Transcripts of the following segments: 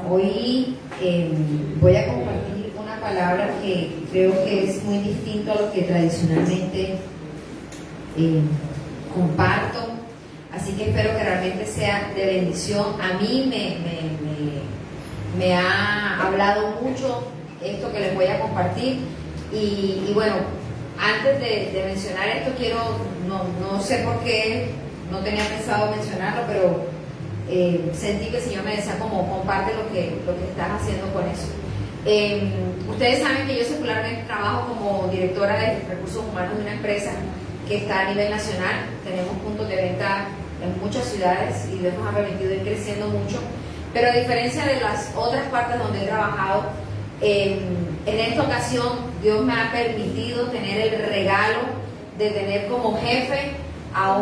hoy voy a compartir una palabra que creo que es muy distinto a lo que tradicionalmente comparto, así que espero que realmente sea de bendición. A mí me ha hablado mucho esto que les voy a compartir y bueno, antes de mencionar esto no sé por qué, no tenía pensado mencionarlo, pero sentí que el Señor me decía como comparte lo que estás haciendo con eso. Ustedes saben que yo secularmente trabajo como directora de recursos humanos de una empresa que está a nivel nacional. Tenemos puntos de venta en muchas ciudades y Dios nos ha permitido ir creciendo mucho, pero a diferencia de las otras partes donde he trabajado, en esta ocasión Dios me ha permitido tener el regalo de tener como jefe a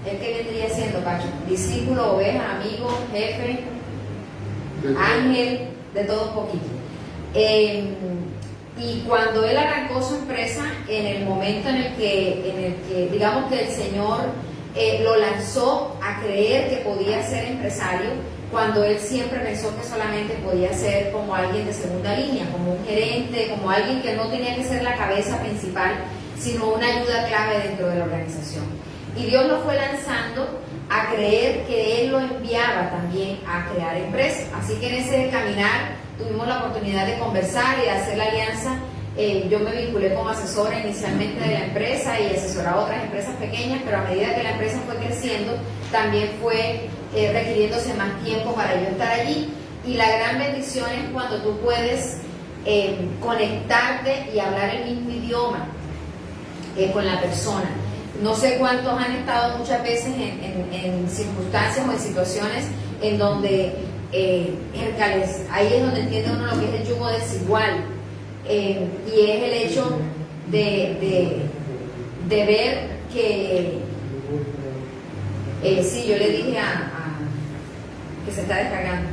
¿el que vendría siendo, Pacho? Discípulo, oveja, amigo, jefe, ángel, de todo un poquito. Y cuando él arrancó su empresa, en el momento en el que digamos que el Señor lo lanzó a creer que podía ser empresario, cuando él siempre pensó que solamente podía ser como alguien de segunda línea, como un gerente, como alguien que no tenía que ser la cabeza principal, sino una ayuda clave dentro de la organización. Y Dios lo fue lanzando a creer que Él lo enviaba también a crear empresas. Así que en ese caminar tuvimos la oportunidad de conversar y de hacer la alianza. Yo me vinculé como asesora inicialmente de la empresa y asesoraba a otras empresas pequeñas, pero a medida que la empresa fue creciendo, también fue requiriéndose más tiempo para yo estar allí. Y la gran bendición es cuando tú puedes conectarte y hablar el mismo idioma con la persona. No sé cuántos han estado muchas veces en circunstancias o en situaciones en donde ahí es donde entiende uno lo que es el yugo desigual, y es el hecho de ver que sí, yo le dije que se está descargando.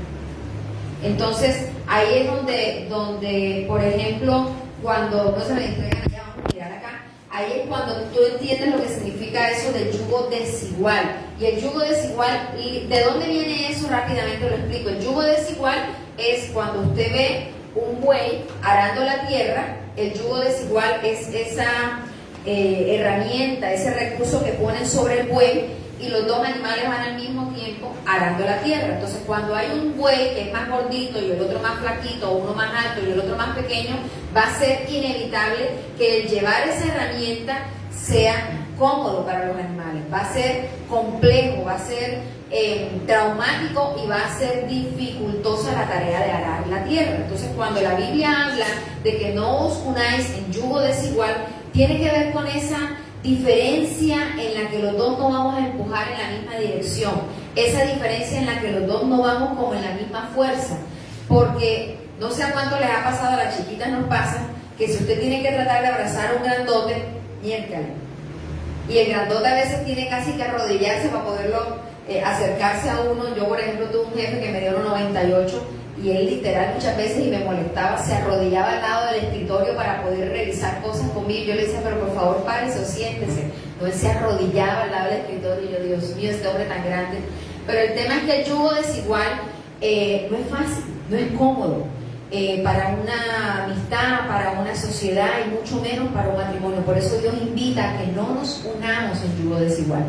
Entonces ahí es donde por ejemplo, cuando no se me entregan, ya vamos a mirar acá. Ahí es cuando tú entiendes lo que significa eso del yugo desigual. Y el yugo desigual, ¿de dónde viene eso? Rápidamente lo explico. El yugo desigual es cuando usted ve un buey arando la tierra. El yugo desigual es esa herramienta, ese recurso que ponen sobre el buey y los dos animales van al mismo tiempo arando la tierra. Entonces cuando hay un buey que es más gordito y el otro más flaquito, o uno más alto y el otro más pequeño, va a ser inevitable que el llevar esa herramienta sea cómodo para los animales, va a ser complejo, va a ser traumático y va a ser dificultosa la tarea de arar la tierra. Entonces cuando la Biblia habla de que no os unáis en yugo desigual, tiene que ver con esa diferencia en la que los dos no vamos a empujar en la misma dirección, esa diferencia en la que los dos no vamos como en la misma fuerza, porque no sé a cuánto les ha pasado, a las chiquitas nos pasa que si usted tiene que tratar de abrazar a un grandote, miércale, y el grandote a veces tiene casi que arrodillarse para poderlo acercarse a uno. Yo por ejemplo tuve un jefe que me dio 1,98 y él literal muchas veces, y me molestaba, se arrodillaba al lado del escritorio para poder revisar cosas conmigo. Yo le decía, pero por favor párese o siéntese. No, él se arrodillaba al lado del escritorio y yo, Dios mío, este hombre tan grande. Pero el tema es que el yugo desigual no es fácil, no es cómodo para una amistad, para una sociedad y mucho menos para un matrimonio. Por eso Dios invita a que no nos unamos en yugo desigual.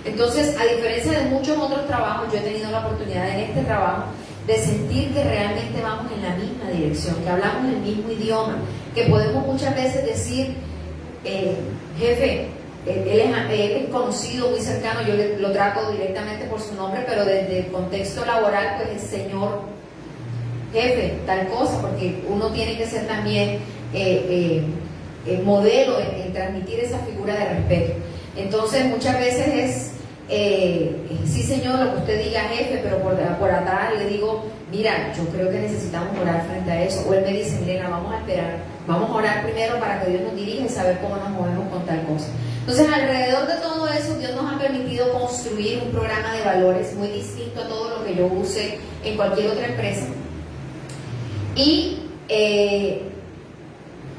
Entonces, a diferencia de muchos otros trabajos, yo he tenido la oportunidad en este trabajo de sentir que realmente vamos en la misma dirección, que hablamos el mismo idioma, que podemos muchas veces decir, jefe, él es conocido, muy cercano, yo lo trato directamente por su nombre, pero desde el contexto laboral, pues es señor, jefe, tal cosa, porque uno tiene que ser también modelo en transmitir esa figura de respeto. Entonces muchas veces es sí señor, lo que usted diga, jefe, pero por atrás le digo, mira, yo creo que necesitamos orar frente a eso. O él me dice, Milena, vamos a esperar, vamos a orar primero para que Dios nos dirija y saber cómo nos movemos con tal cosa. Entonces alrededor de todo eso, Dios nos ha permitido construir un programa de valores muy distinto a todo lo que yo use en cualquier otra empresa. Y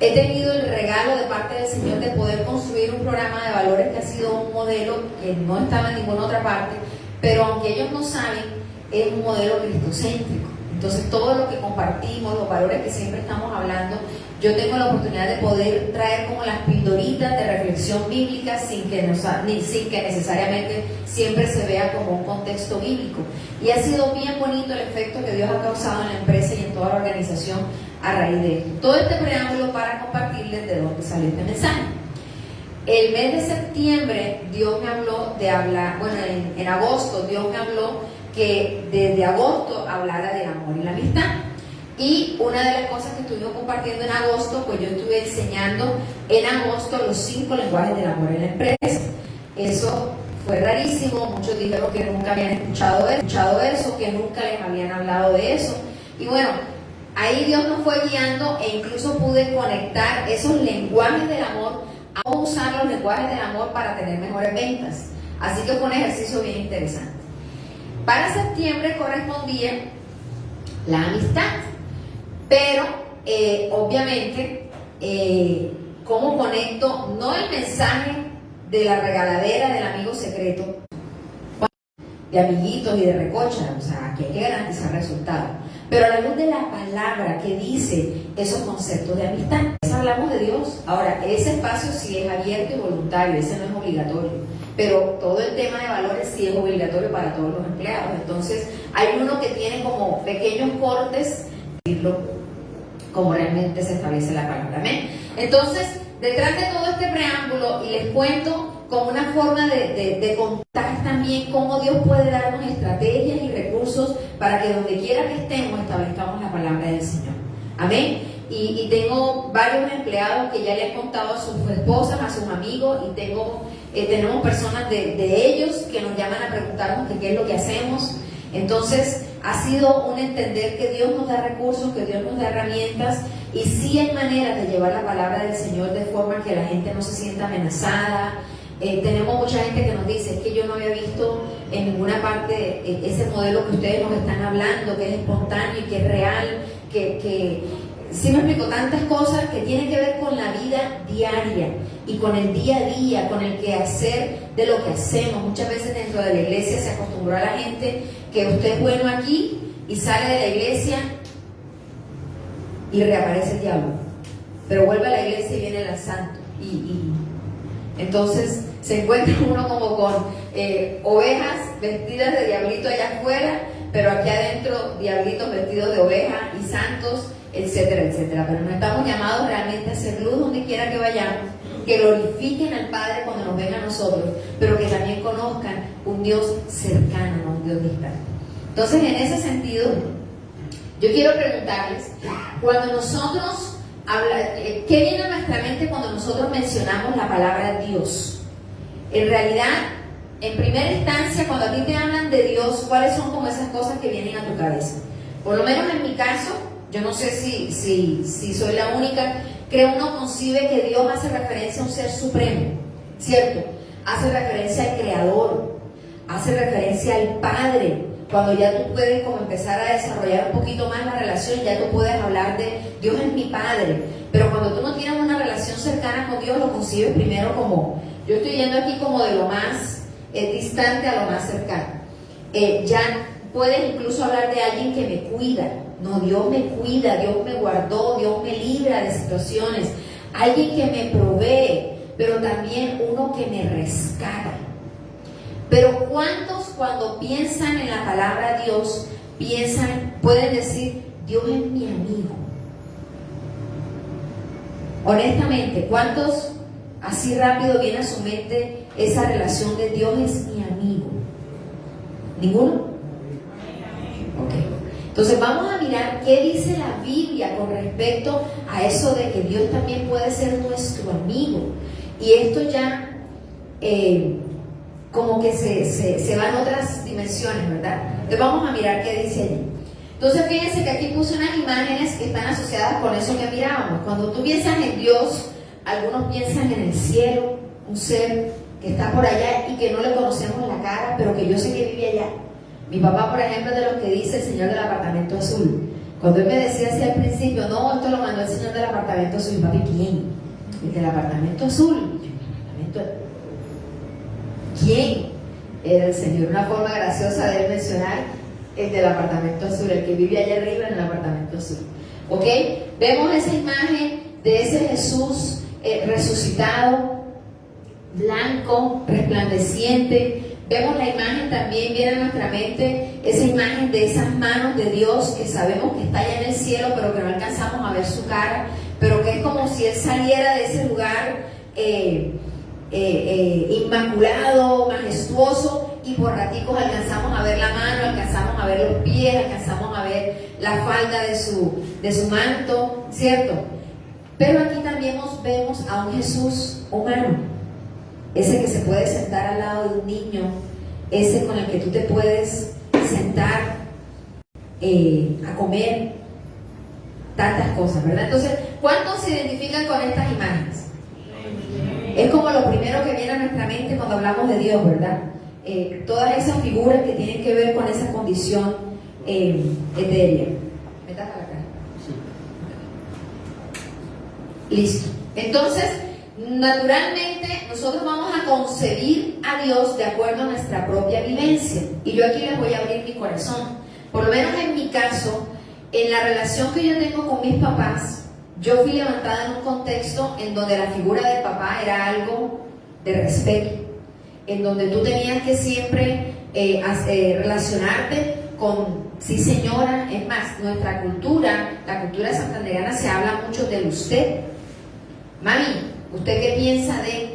he tenido el regalo de parte del Señor de poder construir un programa de valores que ha sido un modelo que no estaba en ninguna otra parte, pero aunque ellos no saben, es un modelo cristocéntrico. Entonces todo lo que compartimos, los valores que siempre estamos hablando, yo tengo la oportunidad de poder traer como las pildoritas de reflexión bíblica sin que necesariamente siempre se vea como un contexto bíblico. Y ha sido bien bonito el efecto que Dios ha causado en la empresa y en toda la organización a raíz de esto. Todo este preámbulo para compartirles de dónde salió este mensaje. El mes de septiembre Dios me habló de hablar, bueno, en agosto Dios me habló que desde agosto hablara del amor y la amistad. Y una de las cosas que estuvimos compartiendo en agosto, pues yo estuve enseñando en agosto los 5 lenguajes del amor en la empresa. Eso fue rarísimo, muchos dijeron que nunca habían escuchado eso, que nunca les habían hablado de eso. Y bueno, ahí Dios nos fue guiando e incluso pude conectar esos lenguajes del amor a usar los lenguajes del amor para tener mejores ventas. Así que fue un ejercicio bien interesante. Para septiembre correspondía la amistad. Pero, obviamente, ¿cómo conecto? No el mensaje de la regaladera del amigo secreto, de amiguitos y de recocha, o sea, que hay que garantizar resultados. Pero a la luz de la palabra que dice esos conceptos de amistad, hablamos de Dios. Ahora, ese espacio sí es abierto y voluntario, ese no es obligatorio. Pero todo el tema de valores sí es obligatorio para todos los empleados. Entonces, hay uno que tiene como pequeños cortes, como realmente se establece la palabra. Amén. Entonces, detrás de todo este preámbulo, y les cuento como una forma de contar también cómo Dios puede darnos estrategias y recursos para que donde quiera que estemos establezcamos la palabra del Señor. Amén. Y tengo varios empleados que ya le han contado a sus esposas, a sus amigos, y tenemos personas de ellos que nos llaman a preguntarnos qué es lo que hacemos. Entonces, ha sido un entender que Dios nos da recursos, que Dios nos da herramientas, y sí hay maneras de llevar la palabra del Señor de forma que la gente no se sienta amenazada. Tenemos mucha gente que nos dice, es que yo no había visto en ninguna parte ese modelo que ustedes nos están hablando, que es espontáneo y que es real, que sí me explico, tantas cosas que tienen que ver con la vida diaria y con el día a día, con el quehacer de lo que hacemos. Muchas veces dentro de la iglesia se acostumbró a la gente que usted es bueno aquí y sale de la iglesia y reaparece el diablo, pero vuelve a la iglesia y viene el santo y entonces se encuentra uno como con ovejas vestidas de diablito allá afuera, pero aquí adentro diablitos vestidos de oveja y santos, etcétera, etcétera. Pero no estamos llamados realmente a ser luz donde quiera que vayamos, que glorifiquen al Padre cuando nos ven a nosotros, pero que también conozcan un Dios cercano, no un Dios distante. Entonces, en ese sentido, yo quiero preguntarles, cuando nosotros ¿qué viene a nuestra mente cuando nosotros mencionamos la palabra Dios? En realidad, en primera instancia, cuando a ti te hablan de Dios, ¿cuáles son como esas cosas que vienen a tu cabeza? Por lo menos en mi caso, yo no sé si soy la única, creo uno concibe que Dios hace referencia a un ser supremo, ¿cierto? Hace referencia al Creador, hace referencia al Padre. Cuando ya tú puedes como empezar a desarrollar un poquito más la relación, ya tú puedes hablar de Dios es mi Padre. Pero cuando tú no tienes una relación cercana con Dios, lo concibes primero como, yo estoy yendo aquí como de lo más distante a lo más cercano. Ya puedes incluso hablar de alguien que me cuida. No, Dios me cuida, Dios me guardó, Dios me libra de situaciones. Alguien que me provee, pero también uno que me rescata. Pero ¿cuántos cuando piensan en la palabra Dios, pueden decir, Dios es mi amigo? Honestamente, ¿cuántos así rápido viene a su mente esa relación de Dios es mi amigo? ¿Ninguno? Ok. Entonces vamos a mirar qué dice la Biblia con respecto a eso de que Dios también puede ser nuestro amigo. Y esto ya como que se van otras dimensiones, ¿verdad? Entonces vamos a mirar qué dice allí. Entonces fíjense que aquí puse unas imágenes que están asociadas con eso que mirábamos. Cuando tú piensas en Dios, algunos piensan en el cielo, un ser que está por allá y que no le conocemos la cara, pero que yo sé que vive allá. Mi papá, por ejemplo, es de los que dice el señor del apartamento azul. Cuando él me decía así al principio, no, esto lo mandó el señor del apartamento azul. Papi, ¿quién? El del apartamento azul. ¿Quién? Era el Señor. Una forma graciosa de él mencionar el del apartamento azul, el que vive allá arriba en el apartamento azul. ¿Ok? Vemos esa imagen de ese Jesús resucitado, blanco, resplandeciente. Vemos la imagen también, viene a nuestra mente esa imagen de esas manos de Dios que sabemos que está allá en el cielo, pero que no alcanzamos a ver su cara, pero que es como si Él saliera de ese lugar inmaculado, majestuoso, y por raticos alcanzamos a ver la mano, alcanzamos a ver los pies, alcanzamos a ver la falda de su manto, ¿cierto? Pero aquí también vemos a un Jesús humano, ese que se puede sentar al lado de un niño, ese con el que tú te puedes sentar a comer tantas cosas, ¿verdad? Entonces, ¿cuántos se identifican con estas imágenes? Es como lo primero que viene a nuestra mente cuando hablamos de Dios, ¿verdad? Todas esas figuras que tienen que ver con esa condición etérea. ¿Me tapas la cara? Sí. Listo. Entonces, naturalmente, nosotros vamos a concebir a Dios de acuerdo a nuestra propia vivencia. Y yo aquí les voy a abrir mi corazón. Por lo menos en mi caso, en la relación que yo tengo con mis papás, yo fui levantada en un contexto en donde la figura del papá era algo de respeto, en donde tú tenías que siempre relacionarte con sí señora. Es más, nuestra cultura, la cultura santandereana, se habla mucho del usted. Mami, ¿usted qué piensa de?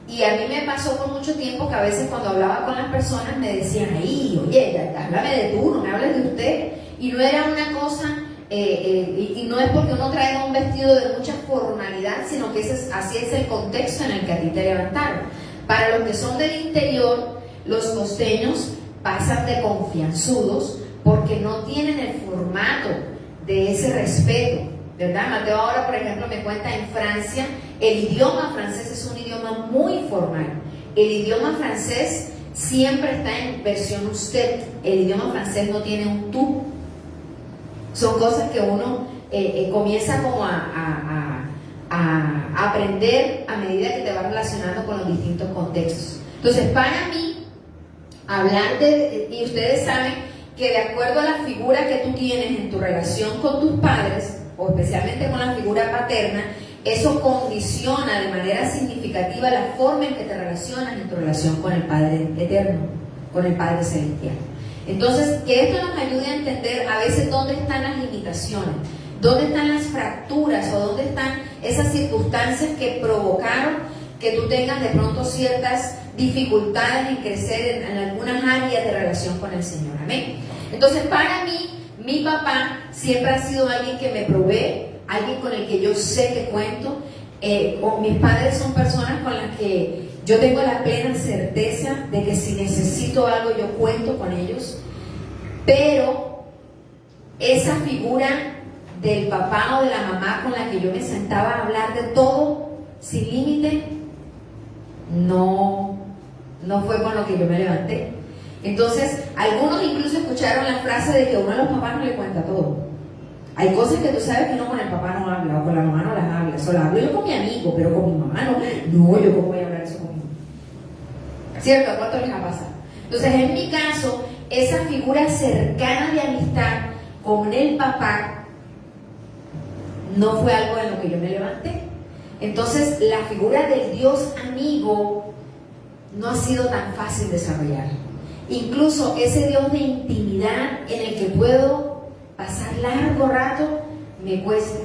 Y a mí me pasó por mucho tiempo que a veces cuando hablaba con las personas me decían, ay, oye, háblame de tú, no me hables de usted. Y no era una cosa, y no es porque uno traiga un vestido de mucha formalidad, sino que así es el contexto en el que a ti te levantaron. Para los que son del interior, los costeños pasan de confianzudos porque no tienen el formato de ese respeto, ¿verdad? Mateo ahora, por ejemplo, me cuenta en Francia, el idioma francés es un idioma muy formal. El idioma francés siempre está en versión usted. El idioma francés no tiene un tú. Son cosas que uno comienza como a aprender a medida que te vas relacionando con los distintos contextos. Entonces, para mí, hablar y ustedes saben que de acuerdo a la figura que tú tienes en tu relación con tus padres, o especialmente con la figura paterna, eso condiciona de manera significativa la forma en que te relacionas en tu relación con el Padre Eterno, con el Padre Celestial. Entonces, que esto nos ayude a entender a veces dónde están las limitaciones, dónde están las fracturas o dónde están esas circunstancias que provocaron que tú tengas de pronto ciertas dificultades en crecer en algunas áreas de relación con el Señor. Amén. Entonces, para mí, mi papá siempre ha sido alguien que me provee, alguien con el que yo sé que cuento. O mis padres son personas con las que yo tengo la plena certeza de que si necesito algo yo cuento con ellos. Pero esa figura del papá o de la mamá con la que yo me sentaba a hablar de todo sin límite, no fue con lo que yo me levanté. Entonces, algunos incluso escucharon la frase de que uno de los papás no le cuenta todo. Hay cosas que tú sabes que uno con el papá no habla, o con la mamá no las habla. Solo hablo yo con mi amigo, pero con mi mamá no. No, yo cómo voy a hablar eso con mi mamá. ¿Cierto? ¿A cuánto les ha pasado? Entonces, en mi caso, esa figura cercana de amistad con el papá no fue algo en lo que yo me levanté. Entonces, la figura del Dios amigo no ha sido tan fácil desarrollar. Incluso ese Dios de intimidad en el que puedo pasar largo rato, me cuesta.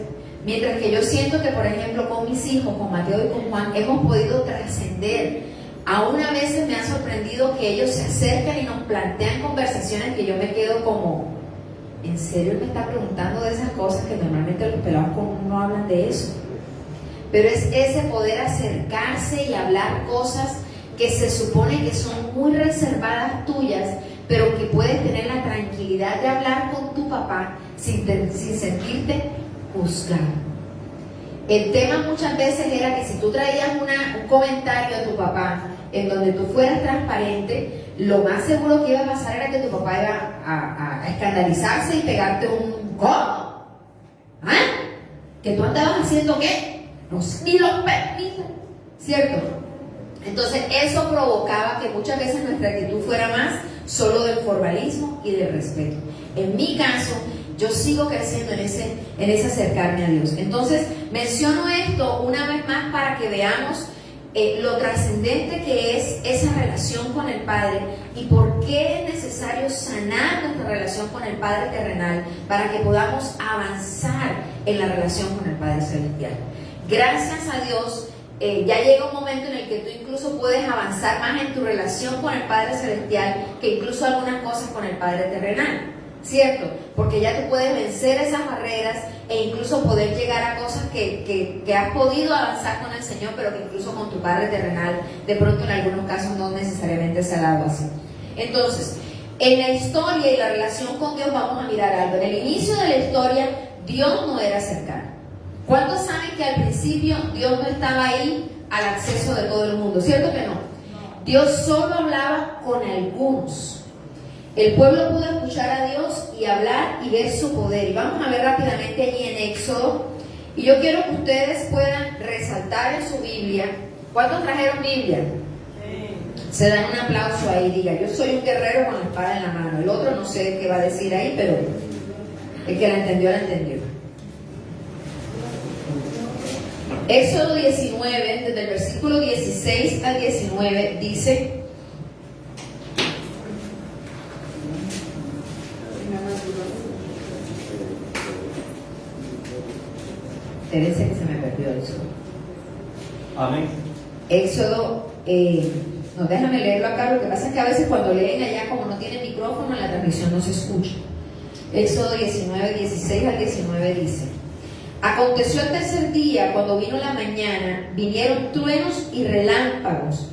Mientras que yo siento que, por ejemplo, con mis hijos, con Mateo y con Juan, hemos podido trascender. Aún a veces me ha sorprendido que ellos se acercan y nos plantean conversaciones que yo me quedo como, ¿en serio me está preguntando de esas cosas que normalmente los pelados no hablan de eso? Pero es ese poder acercarse y hablar cosas que se supone que son muy reservadas tuyas, pero que puedes tener la tranquilidad de hablar con tu papá sin sentirte juzgado. El tema muchas veces era que si tú traías un comentario a tu papá en donde tú fueras transparente, lo más seguro que iba a pasar era que tu papá iba a escandalizarse y pegarte un ¿cómo? ¿Ah? ¿Que tú andabas haciendo qué? No sé, ni los permisos, ¿cierto? Entonces eso provocaba que muchas veces nuestra actitud fuera más solo del formalismo y del respeto. En mi caso, yo sigo creciendo en ese acercarme a Dios. Entonces, menciono esto una vez más para que veamos lo trascendente que es esa relación con el Padre y por qué es necesario sanar nuestra relación con el Padre terrenal para que podamos avanzar en la relación con el Padre celestial. Gracias a Dios, ya llega un momento en el que tú incluso puedes avanzar más en tu relación con el Padre celestial que incluso algunas cosas con el Padre terrenal, ¿cierto? Porque ya tú puedes vencer esas barreras e incluso poder llegar a cosas que has podido avanzar con el Señor, pero que incluso con tu Padre terrenal, de pronto en algunos casos no necesariamente se ha dado así. Entonces, en la historia y la relación con Dios vamos a mirar algo. En el inicio de la historia, Dios no era cercano. ¿Cuántos saben que al principio Dios no estaba ahí al acceso de todo el mundo? ¿Cierto que no? Dios solo hablaba con algunos. El pueblo pudo escuchar a Dios y hablar y ver su poder. Y vamos a ver rápidamente allí en Éxodo. Y yo quiero que ustedes puedan resaltar en su Biblia. ¿Cuántos trajeron Biblia? Se dan un aplauso ahí, diga, yo soy un guerrero con la espada en la mano. El otro no sé qué va a decir ahí, pero el que la entendió, la entendió. Éxodo 19, desde el versículo 16 al 19, dice: espérense que se me perdió eso. Amén. Éxodo, no, déjame leerlo acá. Lo que pasa es que a veces cuando leen allá, como no tiene micrófono, la transmisión no se escucha. Éxodo 19, 16 al 19 dice: aconteció el tercer día, cuando vino la mañana, vinieron truenos y relámpagos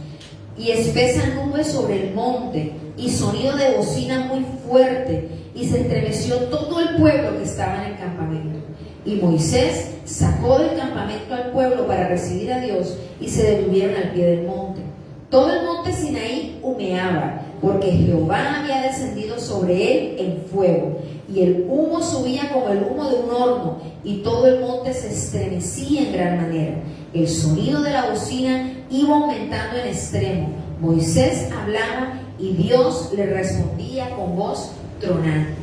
y espesas nubes sobre el monte y sonido de bocina muy fuerte, y se estremeció todo el pueblo que estaba en el campamento. Y Moisés sacó del campamento al pueblo para recibir a Dios, y se detuvieron al pie del monte. Todo el monte Sinaí humeaba, porque Jehová había descendido sobre él en fuego, y el humo subía como el humo de un horno, y todo el monte se estremecía en gran manera. El sonido de la bocina iba aumentando en extremo. Moisés hablaba y Dios le respondía con voz tronante.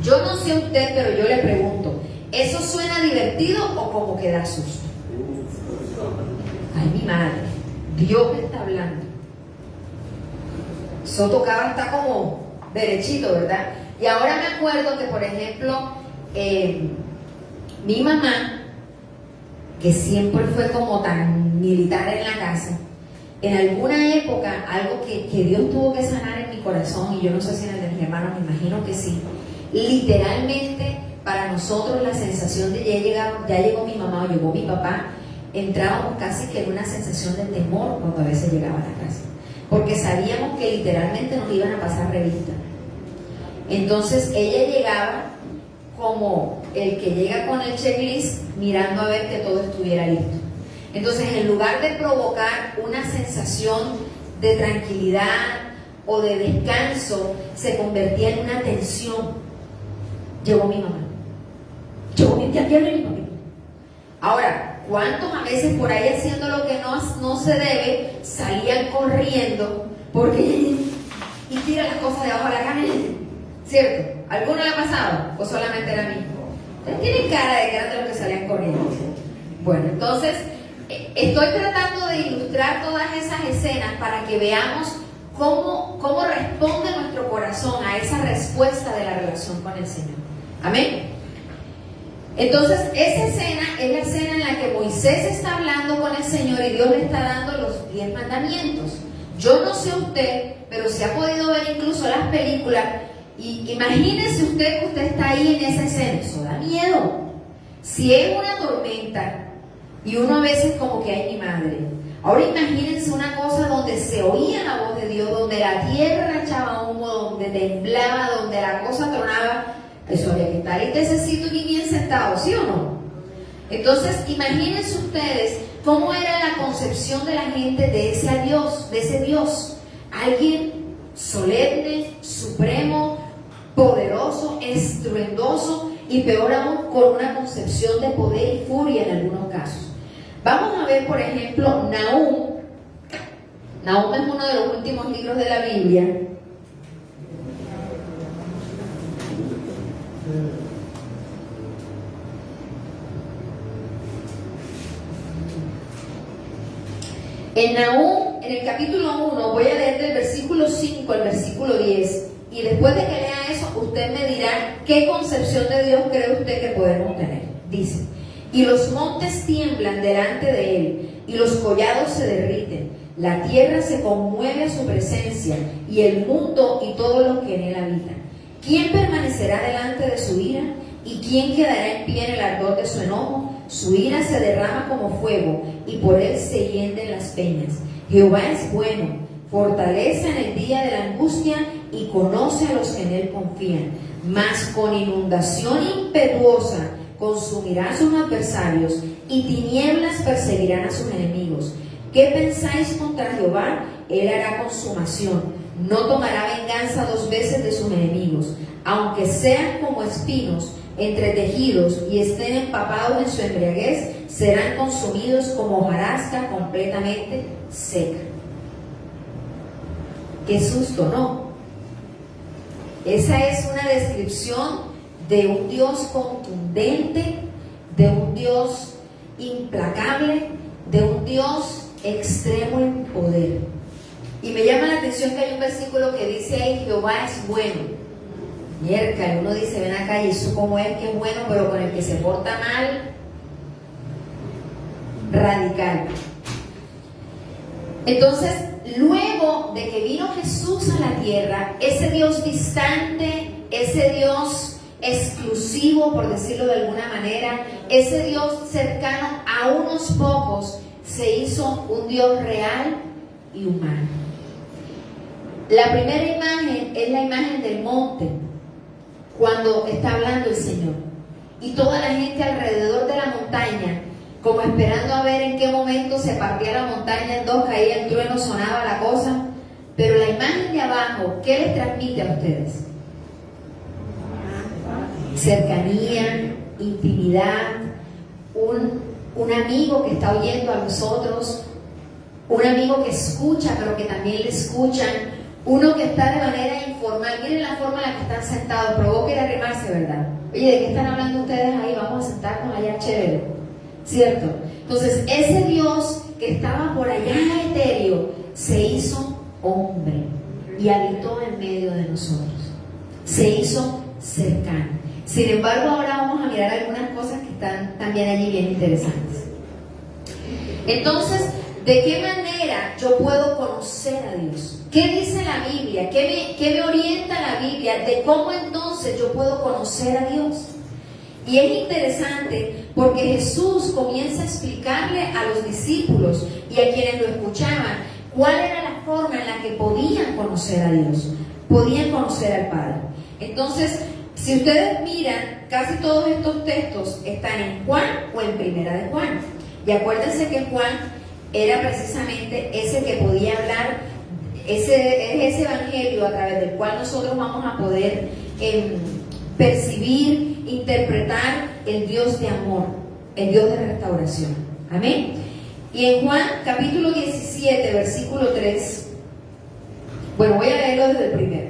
Yo no sé a usted, pero yo le pregunto, ¿eso suena divertido o como que da susto? Ay, mi madre, Dios me está hablando. Eso tocaba hasta como derechito, ¿verdad? Y ahora me acuerdo que, por ejemplo, mi mamá, que siempre fue como tan militar en la casa, en alguna época, algo que Dios tuvo que sanar en mi corazón, y yo no sé si en el de mis hermanos, me imagino que sí, literalmente para nosotros la sensación de ya llegó mi mamá o llegó mi papá, entrábamos casi que en una sensación de temor cuando a veces llegaba a la casa, porque sabíamos que literalmente nos iban a pasar revista. Entonces ella llegaba como el que llega con el checklist, mirando a ver que todo estuviera listo. Entonces, en lugar de provocar una sensación de tranquilidad o de descanso, se convertía en una tensión. Llegó mi mamá. Llegó mi tía, mi mamá. Ahora, ¿cuántos a veces por ahí haciendo lo que no se debe, salían corriendo porque y tira las cosas de abajo de la cama? ¿Cierto? ¿Alguno le ha pasado? ¿O solamente era a mí? Ustedes tienen cara de que eran de los que salían corriendo. Bueno, entonces, estoy tratando de ilustrar todas esas escenas para que veamos cómo responde nuestro corazón a esa respuesta de la relación con el Señor. Amén. Entonces, esa escena es la escena en la que Moisés está hablando con el Señor y Dios le está dando los 10 mandamientos. Yo no sé usted, pero se ha podido ver incluso las películas. Y imagínese usted que usted está ahí en esa escena. Eso da miedo. Si es una tormenta y uno a veces como que hay mi madre. Ahora imagínense una cosa donde se oía la voz de Dios, donde la tierra echaba humo, donde temblaba, donde la cosa tronaba. Eso había que estar indecesito y bien sentado, ¿sí o no? Entonces imagínense ustedes cómo era la concepción de la gente de ese Dios, de ese Dios. Alguien solemne, supremo, poderoso, estruendoso y peor aún con una concepción de poder y furia en algunos casos. Vamos a ver, por ejemplo, Nahum. Nahum es uno de los últimos libros de la Biblia. En Nahum, en el capítulo 1, voy a leer del versículo 5 al versículo 10. Y después de que lea eso, usted me dirá qué concepción de Dios cree usted que podemos tener. Dice: y los montes tiemblan delante de él, y los collados se derriten. La tierra se conmueve a su presencia, y el mundo y todo lo que en él habita. ¿Quién permanecerá delante de su ira? ¿Y quién quedará en pie en el ardor de su enojo? Su ira se derrama como fuego, y por él se hienden las peñas. Jehová es bueno, fortalece en el día de la angustia, y conoce a los que en él confían. Mas con inundación impetuosa consumirá a sus adversarios, y tinieblas perseguirán a sus enemigos. ¿Qué pensáis contra Jehová? Él hará consumación. No tomará venganza 2 veces de sus enemigos. Aunque sean como espinos entretejidos y estén empapados en su embriaguez, serán consumidos como hojarasca completamente seca. Qué susto, ¿no? Esa es una descripción de un Dios contundente, de un Dios implacable, de un Dios extremo en poder. Y me llama la atención que hay un versículo que dice ahí: Jehová es bueno. Miércoles, uno dice, ven acá, y eso como es que es bueno, pero con el que se porta mal, radical. Entonces, luego de que vino Jesús a la tierra, ese Dios distante, ese Dios exclusivo, por decirlo de alguna manera, ese Dios cercano a unos pocos, se hizo un Dios real y humano. La primera imagen es la imagen del monte, cuando está hablando el Señor, y toda la gente alrededor de la montaña, como esperando a ver en qué momento se partía la montaña en dos, caía el trueno, sonaba la cosa. Pero la imagen de abajo, ¿qué les transmite a ustedes? Cercanía, intimidad, un amigo que está oyendo a los otros, un amigo que escucha pero que también le escuchan, uno que está de manera informal. Miren la forma en la que están sentados, provoca arrimarse, ¿verdad? Oye, ¿de qué están hablando ustedes ahí? Vamos a sentarnos allá chévere, ¿cierto? Entonces, ese Dios que estaba por allá etéreo se hizo hombre y habitó en medio de nosotros, se hizo cercano. Sin embargo, ahora vamos a mirar algunas cosas que están también allí bien interesantes. Entonces, ¿de qué manera yo puedo conocer a Dios? ¿Qué dice la Biblia? ¿Qué me orienta la Biblia de cómo entonces yo puedo conocer a Dios? Y es interesante porque Jesús comienza a explicarle a los discípulos y a quienes lo escuchaban cuál era la forma en la que podían conocer a Dios, podían conocer al Padre. Entonces, si ustedes miran, casi todos estos textos están en Juan o en Primera de Juan. Y acuérdense que Juan era precisamente ese que podía hablar, ese evangelio a través del cual nosotros vamos a poder percibir, interpretar el Dios de amor, el Dios de restauración. Amén. Y en Juan capítulo 17, versículo 3, bueno, voy a leerlo desde el primero.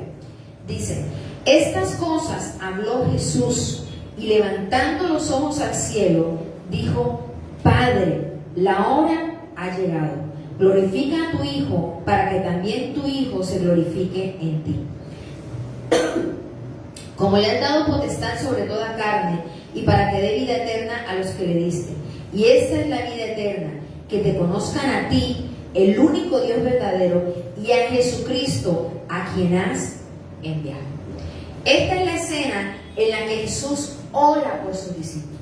Dice: estas cosas habló Jesús, y levantando los ojos al cielo, dijo: Padre, la hora ha llegado. Glorifica a tu Hijo, para que también tu Hijo se glorifique en ti. Como le has dado potestad sobre toda carne, y para que dé vida eterna a los que le diste. Y esta es la vida eterna, que te conozcan a ti, el único Dios verdadero, y a Jesucristo, a quien has enviado. Esta es la escena en la que Jesús ora por sus discípulos.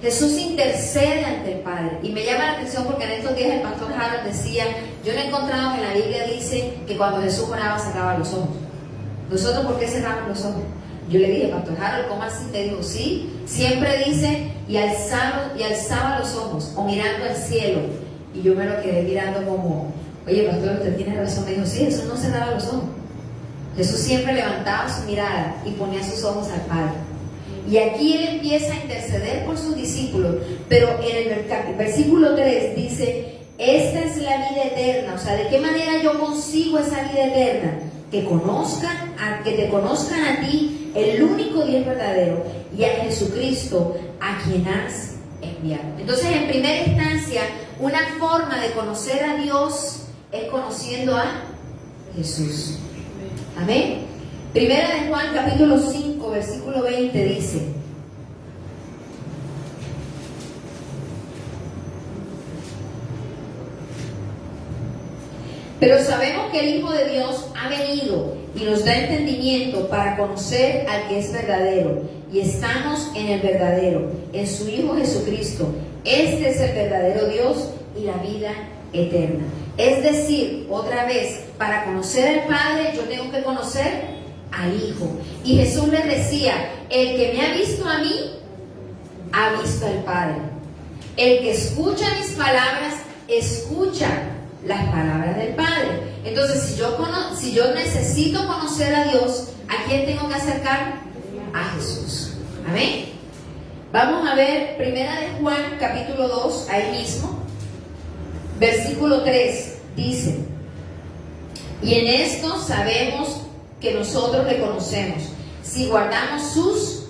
Jesús intercede ante el Padre. Y me llama la atención porque en estos días el pastor Harold decía: yo no he encontrado que en la Biblia dice que cuando Jesús oraba sacaba los ojos. ¿Nosotros por qué cerramos los ojos? Yo le dije: pastor Harold, ¿cómo así? Te dijo: sí, siempre dice y alzaba los ojos, o mirando al cielo. Y yo me lo quedé mirando como: oye, pastor, usted tiene razón. Me dijo: sí, Jesús no cerraba los ojos. Jesús siempre levantaba su mirada y ponía sus ojos al Padre. Y aquí él empieza a interceder por sus discípulos, pero en el versículo 3 dice: esta es la vida eterna. O sea, ¿de qué manera yo consigo esa vida eterna? Que te conozcan a ti, el único Dios verdadero, y a Jesucristo, a quien has enviado. Entonces, en primera instancia, una forma de conocer a Dios es conociendo a Jesús. Amén. Primera de Juan capítulo 5 versículo 20 dice: pero sabemos que el Hijo de Dios ha venido y nos da entendimiento para conocer al que es verdadero, y estamos en el verdadero, en su Hijo Jesucristo. Este es el verdadero Dios y la vida eterna. Es decir, otra vez, para conocer al Padre yo tengo que conocer al Hijo. Y Jesús les decía: el que me ha visto a mí ha visto al Padre. El que escucha mis palabras escucha las palabras del Padre. Entonces, si yo necesito conocer a Dios, ¿a quién tengo que acercar? A Jesús. Amén. Vamos a ver Primera de Juan capítulo 2, ahí mismo, versículo 3, dice: y en esto sabemos que nosotros le conocemos, si guardamos sus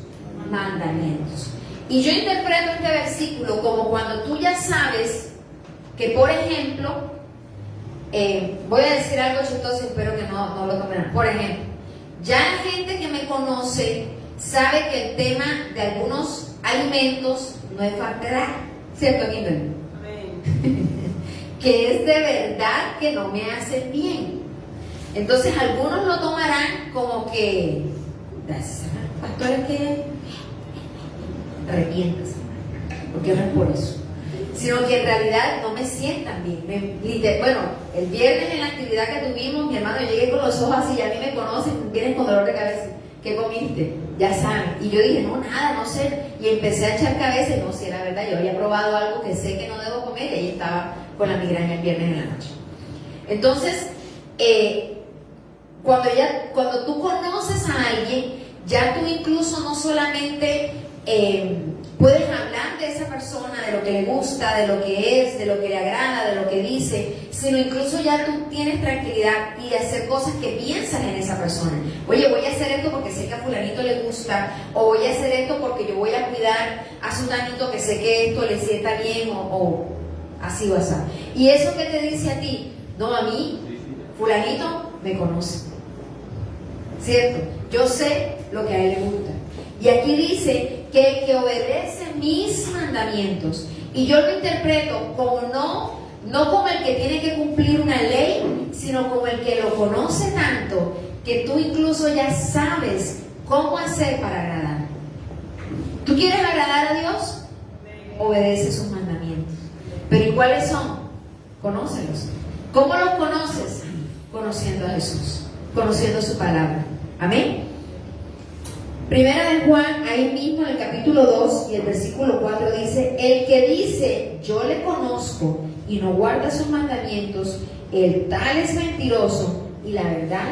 mandamientos. Y yo interpreto este versículo como cuando tú ya sabes que, por ejemplo, voy a decir algo chistoso, espero que no lo tomen. Por ejemplo, ya la gente que me conoce sabe que el tema de algunos alimentos no es falsedad, ¿cierto, Kimberly? Que es de verdad que no me hacen bien. Entonces algunos lo tomarán como que, pastor, es que arrepientas, porque no es por eso, sino que en realidad no me sientan bien. Bueno, el viernes en la actividad que tuvimos, mi hermano, llegué con los ojos así, y a mí me conocen, vienen con dolor de cabeza. ¿Qué comiste? Ya saben. Y yo dije, no, nada, no sé. Y empecé a echar cabeza y no, si era verdad, yo había probado algo que sé que no debo comer, y ahí estaba con la migraña el viernes en la noche. Entonces, cuando tú conoces a alguien, ya tú incluso no solamente puedes hablar de esa persona, de lo que le gusta, de lo que es, de lo que le agrada, de lo que dice, sino incluso ya tú tienes tranquilidad y de hacer cosas que piensas en esa persona. Oye, voy a hacer esto porque sé que a fulanito le gusta, o voy a hacer esto porque yo voy a cuidar a sutanito que sé que esto le sienta bien, o así o así. Y eso que te dice a ti, no, a mí, fulanito me conoce, ¿cierto? Yo sé lo que a él le gusta. Y aquí dice que el que obedece mis mandamientos, y yo lo interpreto como no como el que tiene que cumplir una ley, sino como el que lo conoce tanto que tú incluso ya sabes cómo hacer para agradar. ¿Tú quieres agradar a Dios? Obedece sus mandamientos. Pero ¿y cuáles son? Conócelos. ¿Cómo los conoces? Conociendo a Jesús, conociendo su palabra. Amén. Primera de Juan, ahí mismo en el capítulo 2 y el versículo 4 dice: el que dice yo le conozco y no guarda sus mandamientos, el tal es mentiroso y la verdad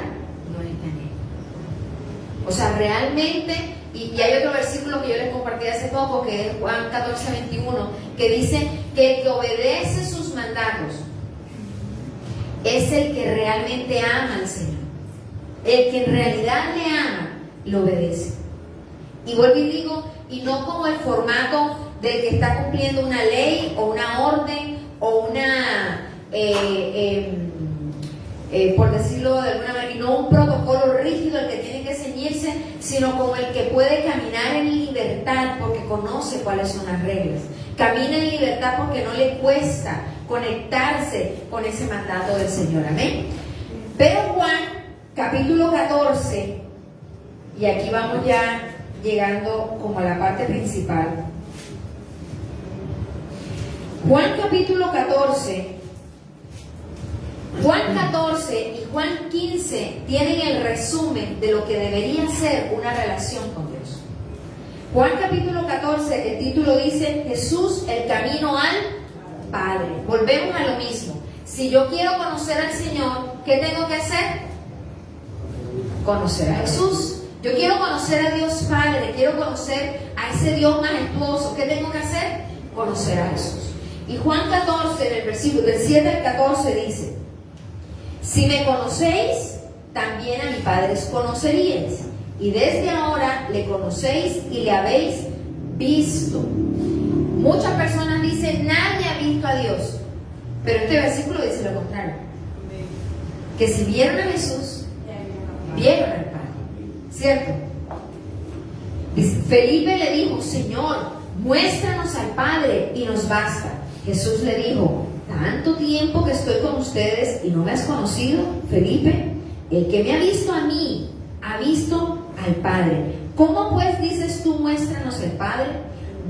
no está en él. O sea, realmente, y hay otro versículo que yo les compartí hace poco, que es Juan 14:21, que dice que el que obedece sus mandatos es el que realmente ama al Señor. El que en realidad le ama, lo obedece. Y vuelvo y digo, y no como el formato del que está cumpliendo una ley o una orden o una, por decirlo de alguna manera, y no un protocolo rígido el que tiene que ceñirse, sino como el que puede caminar en libertad porque conoce cuáles son las reglas. Camina en libertad porque no le cuesta conectarse con ese mandato del Señor. Amén. Pero Juan, capítulo 14, y aquí vamos ya llegando como a la parte principal. Juan capítulo 14, Juan 14 y Juan 15 tienen el resumen de lo que debería ser una relación con Dios. Juan capítulo 14, el título dice: Jesús, el camino al Padre. Volvemos a lo mismo. Si yo quiero conocer al Señor, ¿qué tengo que hacer? Conocer a Jesús. Yo quiero conocer a Dios Padre, quiero conocer a ese Dios majestuoso. ¿Qué tengo que hacer? Conocer a Jesús. Y Juan 14, en el versículo del 7 al 14 dice: si me conocéis, también a mi Padre os conoceríais, y desde ahora le conocéis y le habéis visto. Muchas personas dicen: nadie ha visto a Dios. Pero este versículo dice lo contrario. Que si vieron a Jesús, vieron al Padre. ¿Cierto? Dice, Felipe le dijo, Señor, muéstranos al Padre y nos basta. Jesús le dijo, ¿tanto tiempo que estoy con ustedes y no me has conocido, Felipe? El que me ha visto a mí, ha visto al Padre. ¿Cómo pues dices tú, muéstranos el Padre?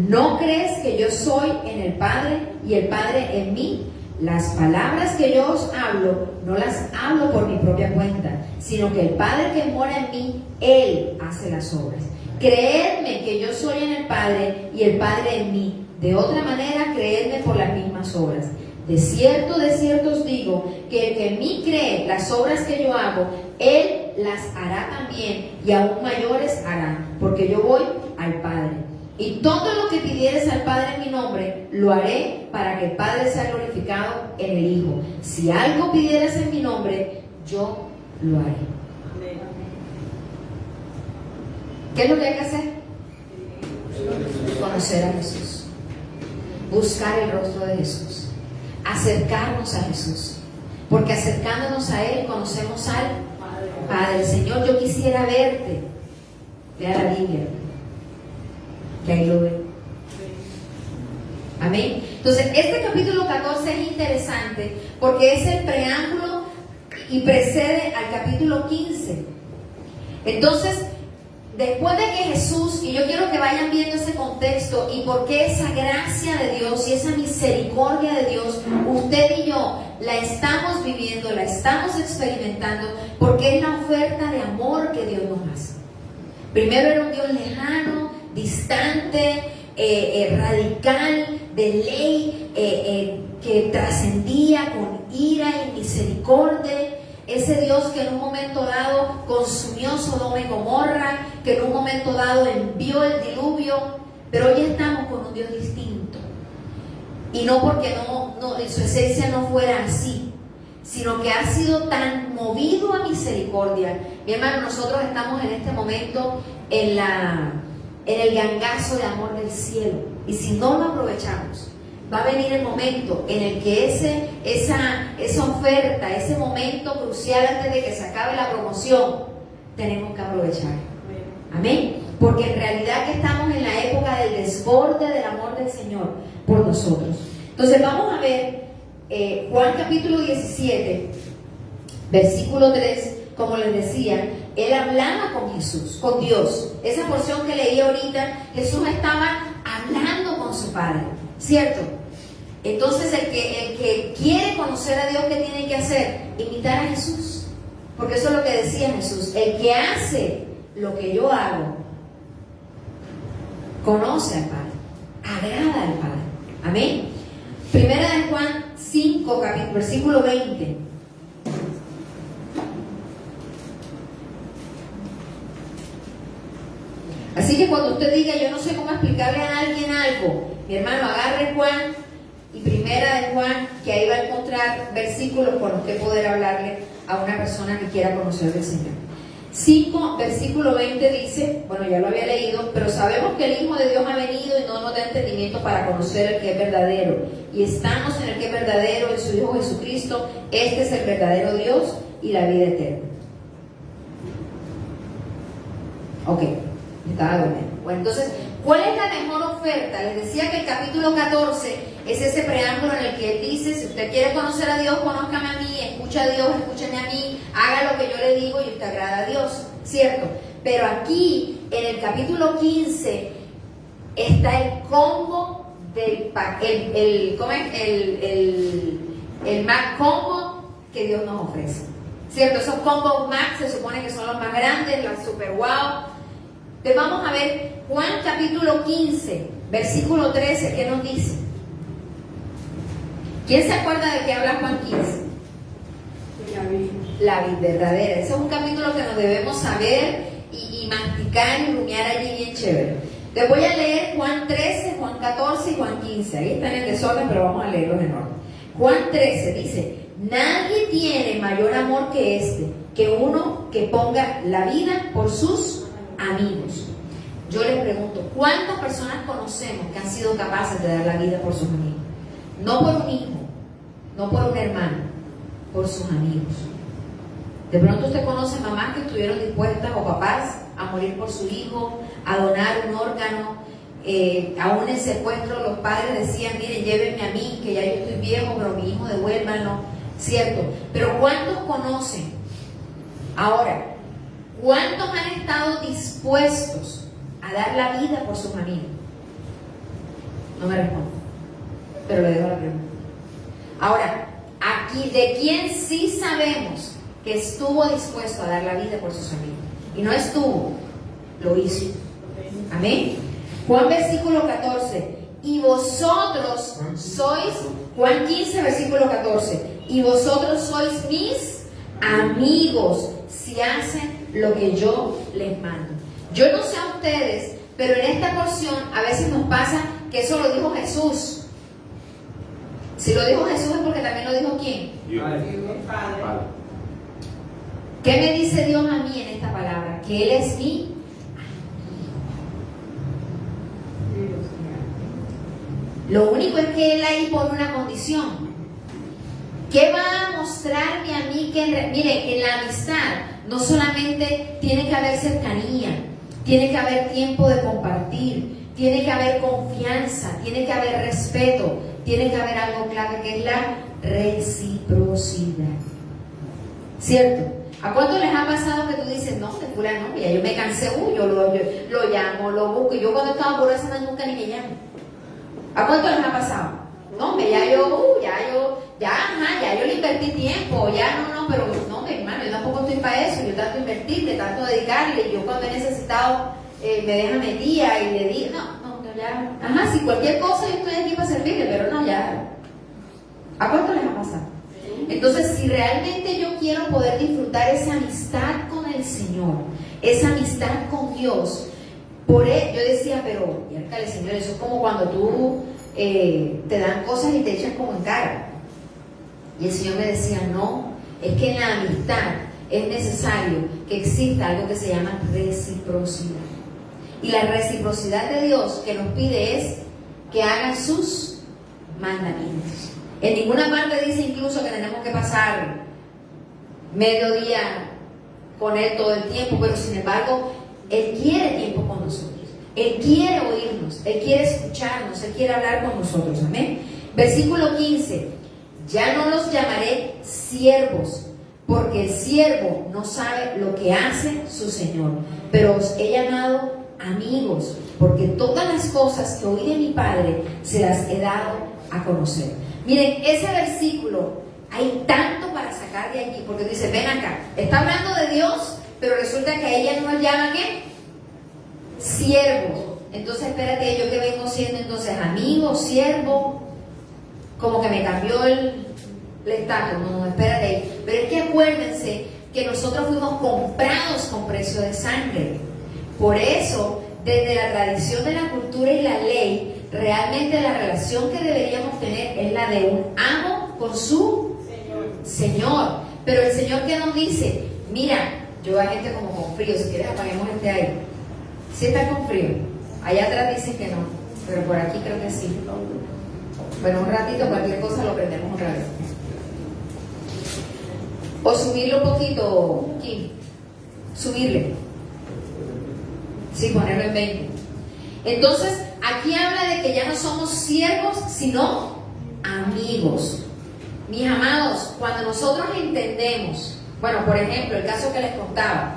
¿No crees que yo soy en el Padre y el Padre en mí? Las palabras que yo os hablo, no las hablo por mi propia cuenta, sino que el Padre que mora en mí, Él hace las obras. Creedme que yo soy en el Padre y el Padre en mí. De otra manera, creedme por las mismas obras. De cierto os digo, que el que en mí cree las obras que yo hago, Él las hará también, y aún mayores hará, porque yo voy al Padre. Y todo lo que pidieres al Padre en mi nombre, lo haré para que el Padre sea glorificado en el Hijo. Si algo pidieras en mi nombre, yo lo haré. ¿Qué es lo que hay que hacer? Conocer a Jesús, buscar el rostro de Jesús, acercarnos a Jesús, porque acercándonos a Él conocemos al Padre. Señor, yo quisiera verte. Lea la Biblia, que ahí lo ve. Amén. Entonces, este capítulo 14 es interesante porque es el preámbulo y precede al capítulo 15. Entonces, después de que Jesús, y yo quiero que vayan viendo ese contexto y por qué esa gracia de Dios y esa misericordia de Dios, usted y yo la estamos viviendo, la estamos experimentando, porque es la oferta de amor que Dios nos hace. Primero era un Dios lejano, distante, radical, de ley, que trascendía con ira y misericordia. Ese Dios que en un momento dado consumió Sodoma y Gomorra, que en un momento dado envió el diluvio, pero hoy estamos con un Dios distinto. Y no porque no en su esencia no fuera así, sino que ha sido tan movido a misericordia. Mi hermano, nosotros estamos en este momento en el gangazo de amor del cielo, y si no lo aprovechamos, va a venir el momento en el que esa oferta, ese momento crucial antes de que se acabe la promoción, tenemos que aprovechar. Amén. Porque en realidad que estamos en la época del desborde del amor del Señor por nosotros. Entonces vamos a ver Juan capítulo 17, versículo 3. Como les decía, él hablaba con Jesús, con Dios. Esa porción que leí ahorita, Jesús estaba hablando con su Padre, ¿cierto? Entonces el que quiere conocer a Dios, ¿qué tiene que hacer? Imitar a Jesús. Porque eso es lo que decía Jesús. El que hace lo que yo hago, conoce al Padre, agrada al Padre. Amén. Primera de Juan 5, versículo 20. Así que cuando usted diga, yo no sé cómo explicarle a alguien algo, mi hermano, agarre Juan y Primera de Juan, que ahí va a encontrar versículos con los que poder hablarle a una persona que quiera conocer del Señor. 5, versículo 20 dice, bueno, ya lo había leído, pero sabemos que el Hijo de Dios ha venido y no nos da entendimiento para conocer el que es verdadero. Y estamos en el que es verdadero, en su Hijo Jesucristo. Este es el verdadero Dios y la vida eterna. Ok. Estaba durmiendo. Bueno, entonces, ¿cuál es la mejor oferta? Les decía que el capítulo 14 es ese preámbulo en el que él dice, si usted quiere conocer a Dios, conózcame a mí, escucha a Dios, escúcheme a mí, haga lo que yo le digo y usted agrada a Dios, ¿cierto? Pero aquí, en el capítulo 15, está el combo del Mac combo que Dios nos ofrece, ¿cierto? Esos combos Mac se supone que son los más grandes, los super wow. Entonces vamos a ver Juan capítulo 15, versículo 13, ¿qué nos dice? ¿Quién se acuerda de qué habla Juan 15? La vid verdadera. Ese es un capítulo que nos debemos saber y masticar y rumiar allí bien chévere. Les voy a leer Juan 13, Juan 14 y Juan 15. Ahí están en el desorden, pero vamos a leerlos en orden. Juan 13 dice, nadie tiene mayor amor que este, que uno que ponga la vida por sus amigos. Yo les pregunto, ¿cuántas personas conocemos que han sido capaces de dar la vida por sus amigos? No por un hijo, no por un hermano, por sus amigos. De pronto usted conoce mamás que estuvieron dispuestas o papás a morir por su hijo, a donar un órgano. Aún en secuestro los padres decían, miren, llévenme a mí, que ya yo estoy viejo, pero mi hijo devuélvanlo, ¿cierto? Pero ¿cuántos conocen? Ahora, ¿cuántos han estado dispuestos a dar la vida por sus amigos? No me respondo, pero le dejo la pregunta. Ahora, aquí, ¿de quién sí sabemos que estuvo dispuesto a dar la vida por sus amigos? Y no estuvo, lo hizo. Amén. Juan versículo 14. Y vosotros sois, Juan 15 versículo 14. Y vosotros sois mis amigos si hacen lo que yo les mando. Yo no sé a ustedes, pero en esta porción a veces nos pasa que eso lo dijo Jesús. Si lo dijo Jesús es porque también lo dijo ¿quién? Padre. ¿Qué me dice Dios a mí en esta palabra? Que Él es mi amigo. Lo único es que Él ahí pone una condición. ¿Qué va a mostrarme a mí? Mire, en la amistad no solamente tiene que haber cercanía, tiene que haber tiempo de compartir, tiene que haber confianza, tiene que haber respeto, tiene que haber algo clave que es la reciprocidad. ¿Cierto? ¿A cuánto les ha pasado que tú dices, no, de fulano, ya yo me cansé, yo lo llamo, lo busco, y yo cuando estaba por esa nunca ni me llamo? ¿A cuánto les ha pasado? No, ya yo le invertí tiempo, pero no, mi hermano, yo tampoco estoy para eso, yo trato de invertirle, trato de dedicarle, yo cuando he necesitado me deja metida y le digo, si cualquier cosa yo estoy aquí para servirle, pero no, ya. ¿A cuánto les ha pasado? Entonces, si realmente yo quiero poder disfrutar esa amistad con el Señor, esa amistad con Dios, por él, yo decía, pero, miércoles, Señor, eso es como cuando tú te dan cosas y te echan como en cara. Y el Señor me decía, no, es que en la amistad es necesario que exista algo que se llama reciprocidad. Y la reciprocidad de Dios que nos pide es que hagan sus mandamientos. En ninguna parte dice incluso que tenemos que pasar mediodía con Él todo el tiempo, pero sin embargo, Él quiere tiempo con nosotros. Él quiere oírnos, Él quiere escucharnos, Él quiere hablar con nosotros. Amén. Versículo 15. Ya no los llamaré siervos, porque el siervo no sabe lo que hace su Señor, pero os he llamado amigos, porque todas las cosas que oí de mi Padre se las he dado a conocer. Miren, ese versículo, hay tanto para sacar de allí, porque dice, ven acá, está hablando de Dios, pero resulta que a ella no nos llama ¿qué? Siervos. Entonces espérate, yo que vengo siendo entonces amigo, siervo, como que me cambió el estatus. No, espérate ahí. Pero es que acuérdense que nosotros fuimos comprados con precio de sangre. Por eso, desde la tradición de la cultura y la ley, realmente la relación que deberíamos tener es la de un amo con su Señor. Pero el Señor que nos dice, mira, yo veo gente como con frío, si quieres apaguemos este aire. ¿Sí está con frío? Allá atrás dicen que no, pero por aquí creo que sí. Bueno, un ratito, cualquier cosa lo prendemos otra vez. O subirle un poquito, Kim. Subirle. Sí, ponerlo en 20. Entonces, aquí habla de que ya no somos siervos, sino amigos. Mis amados, cuando nosotros entendemos, bueno, por ejemplo, el caso que les contaba,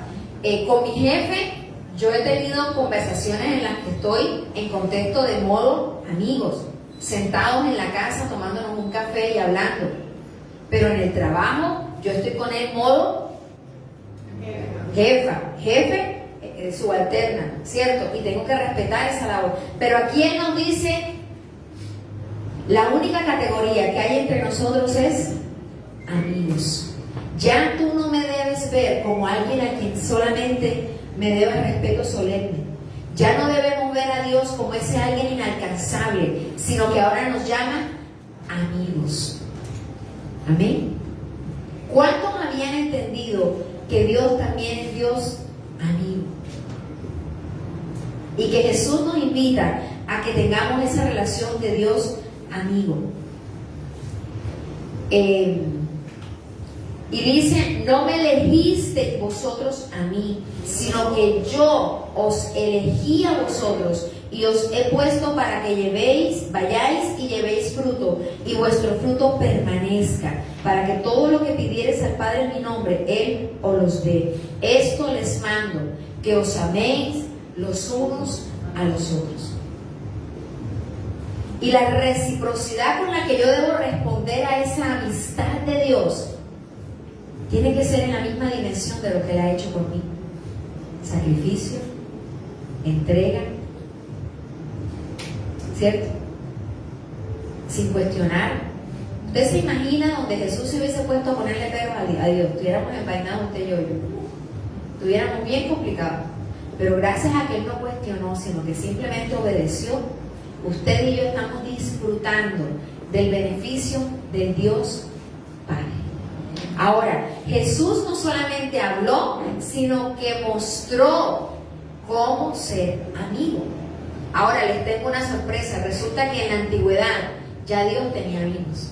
con mi jefe, yo he tenido conversaciones en las que estoy en contexto de modo amigos, sentados en la casa tomándonos un café y hablando. Pero en el trabajo, yo estoy con él modo jefe, subalterna, ¿cierto? Y tengo que respetar esa labor. Pero aquí él nos dice, la única categoría que hay entre nosotros es amigos. Ya tú no me debes ver como alguien a quien solamente me debes respeto solemne. Ya no debemos ver a Dios como ese alguien inalcanzable, sino que ahora nos llama amigos. Amén. ¿Cuántos habían entendido que Dios también es Dios amigo? Y que Jesús nos invita a que tengamos esa relación de Dios amigo. Y dice, no me elegisteis vosotros a mí, sino que yo os elegí a vosotros y os he puesto para que vayáis y llevéis fruto, y vuestro fruto permanezca, para que todo lo que pidiereis al Padre en mi nombre, Él os los dé. Esto les mando, que os améis los unos a los otros. Y la reciprocidad con la que yo debo responder a esa amistad de Dios tiene que ser en la misma dimensión de lo que Él ha hecho por mí. Sacrificio, entrega, ¿cierto? Sin cuestionar. Usted se imagina donde Jesús se hubiese puesto a ponerle peros a Dios, estuviéramos envainados usted y yo, estuviéramos bien complicados. Pero gracias a que Él no cuestionó, sino que simplemente obedeció, usted y yo estamos disfrutando del beneficio del Dios Padre. Ahora, Jesús no solamente habló, sino que mostró cómo ser amigo. Ahora les tengo una sorpresa. Resulta que en la antigüedad ya Dios tenía amigos.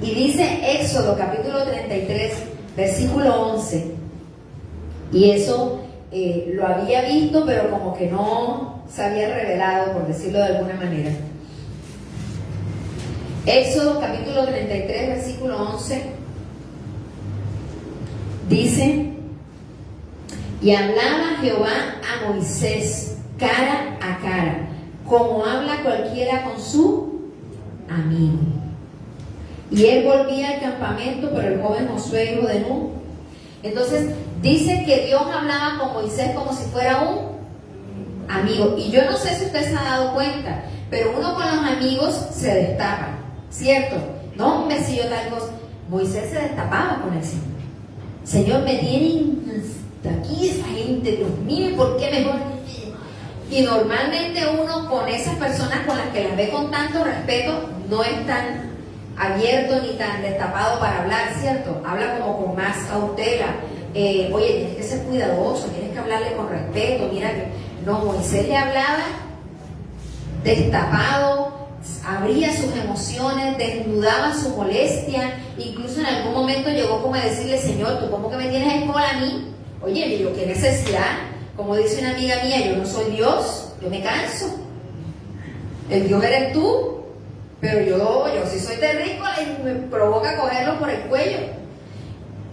Y dice Éxodo capítulo 33, versículo 11. Y eso lo había visto, pero como que no se había revelado, por decirlo de alguna manera. Éxodo capítulo 33, versículo 11. Dice, y hablaba Jehová a Moisés cara a cara, como habla cualquiera con su amigo. Y él volvía al campamento, pero el joven Josué, hijo de Nun. Entonces, dice que Dios hablaba con Moisés como si fuera un amigo. Y yo no sé si usted se ha dado cuenta, pero uno con los amigos se destapa, ¿cierto? No, hombre, si yo tal cosa. Moisés se destapaba con el Señor. Señor, me tienen hasta aquí esa gente, Dios mío, ¿por qué mejor? Y normalmente uno con esas personas con las que las ve con tanto respeto no es tan abierto ni tan destapado para hablar, ¿cierto? Habla como con más cautela. Oye, tienes que ser cuidadoso, tienes que hablarle con respeto. Mira que no, Moisés le hablaba destapado, abría sus emociones, desnudaba su molestia. Incluso en algún momento llegó como a decirle, Señor, ¿tú cómo que me tienes en cola a mí? Oye, yo qué necesidad. Como dice una amiga mía, yo no soy Dios, yo me canso. El Dios eres tú, pero yo sí soy terrícola y me provoca cogerlo por el cuello.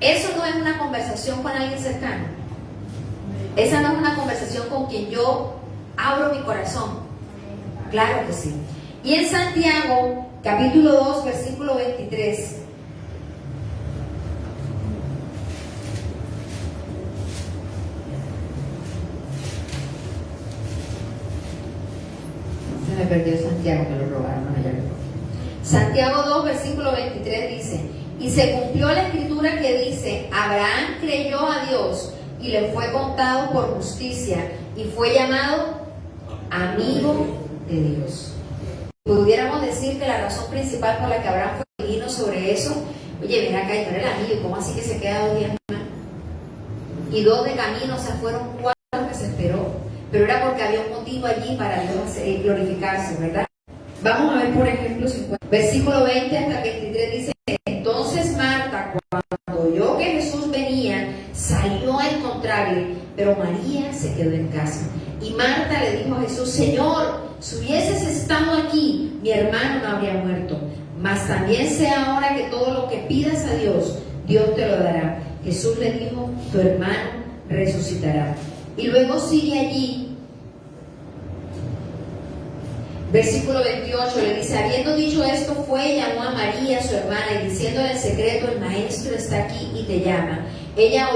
Eso no es una conversación con alguien cercano. Esa no es una conversación con quien yo abro mi corazón. Claro que sí. Y en Santiago, capítulo 2, versículo 23. Se me perdió Santiago, me lo robaron. Santiago 2, versículo 23 dice, y se cumplió la escritura que dice, Abraham creyó a Dios y le fue contado por justicia y fue llamado amigo de Dios. Pudiéramos decir que la razón principal por la que Abraham fue divino sobre eso, oye, mira acá, y no era el amigo, ¿cómo así que se queda 2 días más? Y 2 de camino, o sea, fueron 4 que se esperó, pero era porque había un motivo allí para Dios glorificarse, ¿verdad? Vamos a ver, por ejemplo, versículo 20 hasta 23 dice, entonces Marta, cuando oyó que Jesús venía, salió a encontrarle, pero María se quedó en casa. Y Marta le dijo a Jesús, Señor, si hubieses estado aquí, mi hermano no habría muerto. Mas también sé ahora que todo lo que pidas a Dios, Dios te lo dará. Jesús le dijo, tu hermano resucitará. Y luego sigue allí. Versículo 28 le dice, habiendo dicho esto, fue y llamó a María, su hermana, y diciéndole en secreto, el maestro está aquí y te llama. Ella,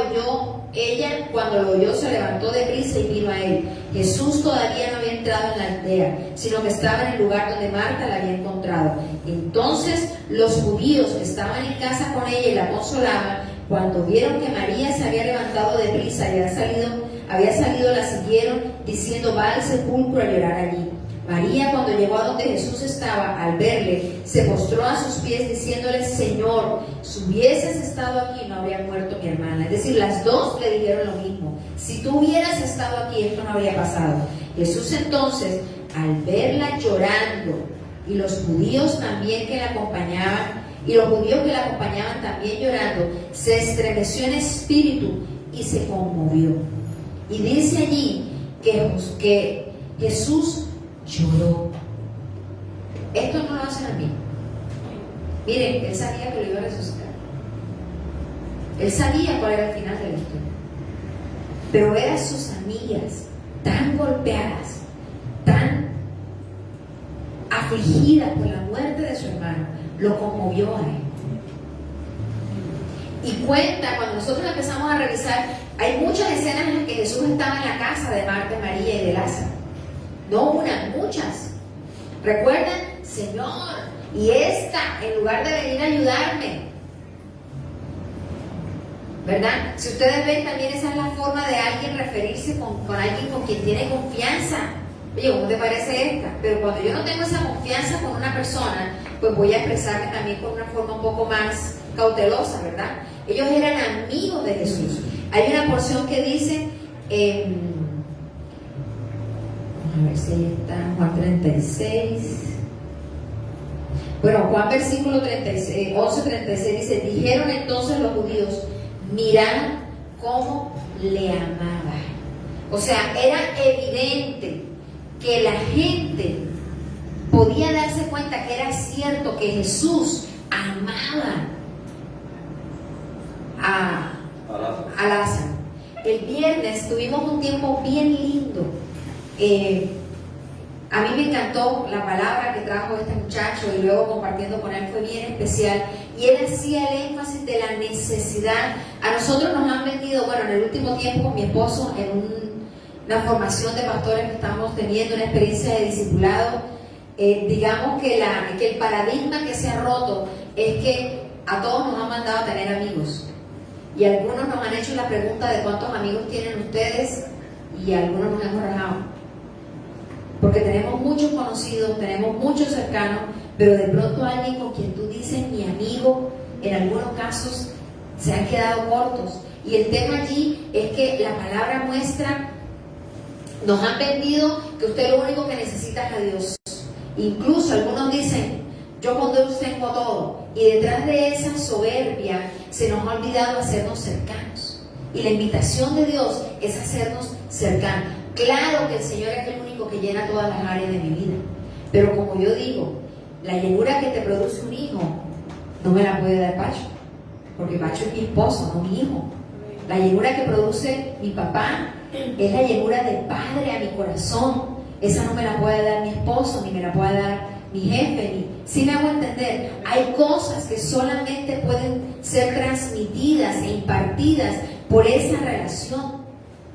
cuando lo oyó, se levantó deprisa y vino a él. Jesús todavía no había entrado en la aldea, sino que estaba en el lugar donde Marta la había encontrado. Entonces los judíos que estaban en casa con ella y la consolaban, cuando vieron que María se había levantado deprisa y había salido, la siguieron, diciendo, va al sepulcro a llorar allí. María, cuando llegó a donde Jesús estaba, al verle, se postró a sus pies diciéndole, Señor, si hubieses estado aquí no habría muerto mi hermana. Es decir, las dos le dijeron lo mismo. Si tú hubieras estado aquí, esto no habría pasado. Jesús entonces, al verla llorando, y los judíos también que la acompañaban, Y los judíos que la acompañaban también llorando, se estremeció en espíritu y se conmovió. Y dice allí que Jesús lloró. Esto no lo hacen a mí. Miren, él sabía que lo iba a resucitar. Él sabía cuál era el final de la historia. Pero ver a sus amigas tan golpeadas, tan afligidas por la muerte de su hermano, lo conmovió a él. Y cuenta, cuando nosotros empezamos a revisar, hay muchas escenas en las que Jesús estaba en la casa de Marta, María y de Lázaro. No una, muchas. ¿Recuerdan? Señor, y esta, en lugar de venir a ayudarme, ¿verdad? Si ustedes ven, también esa es la forma de alguien referirse con alguien con quien tiene confianza. Oye, ¿cómo te parece esta? Pero cuando yo no tengo esa confianza con una persona, pues voy a expresarme también con una forma un poco más cautelosa, ¿verdad? Ellos eran amigos de Jesús. Hay una porción que dice, a ver si ahí está, Juan 36. Bueno, Juan versículo 36, 11:36 dice, dijeron entonces los judíos, mirad cómo le amaba. O sea, era evidente que la gente podía darse cuenta que era cierto que Jesús amaba a Lázaro. El viernes tuvimos un tiempo bien lindo. A mí me encantó la palabra que trajo este muchacho y luego compartiendo con él fue bien especial. Y él hacía el énfasis de la necesidad. A nosotros nos han vendido, bueno, en el último tiempo con mi esposo en una formación de pastores que estamos teniendo, una experiencia de discipulado, digamos que el paradigma que se ha roto es que a todos nos han mandado a tener amigos. Y algunos nos han hecho la pregunta de cuántos amigos tienen ustedes y algunos nos hemos rajado. Porque tenemos muchos conocidos, tenemos muchos cercanos, pero de pronto alguien con quien tú dices mi amigo, en algunos casos se han quedado cortos. Y el tema allí es que la palabra muestra, nos han vendido que usted lo único que necesita es a Dios. Incluso algunos dicen, yo con Dios tengo todo. Y detrás de esa soberbia se nos ha olvidado hacernos cercanos. Y la invitación de Dios es hacernos cercanos. Claro que el Señor es el único que llena todas las áreas de mi vida. Pero como yo digo, la llenura que te produce un hijo no me la puede dar Pacho. Porque Pacho es mi esposo, no mi hijo. La llenura que produce mi papá es la llenura de padre a mi corazón. Esa no me la puede dar mi esposo, ni me la puede dar mi jefe. Si me hago entender, hay cosas que solamente pueden ser transmitidas e impartidas por esa relación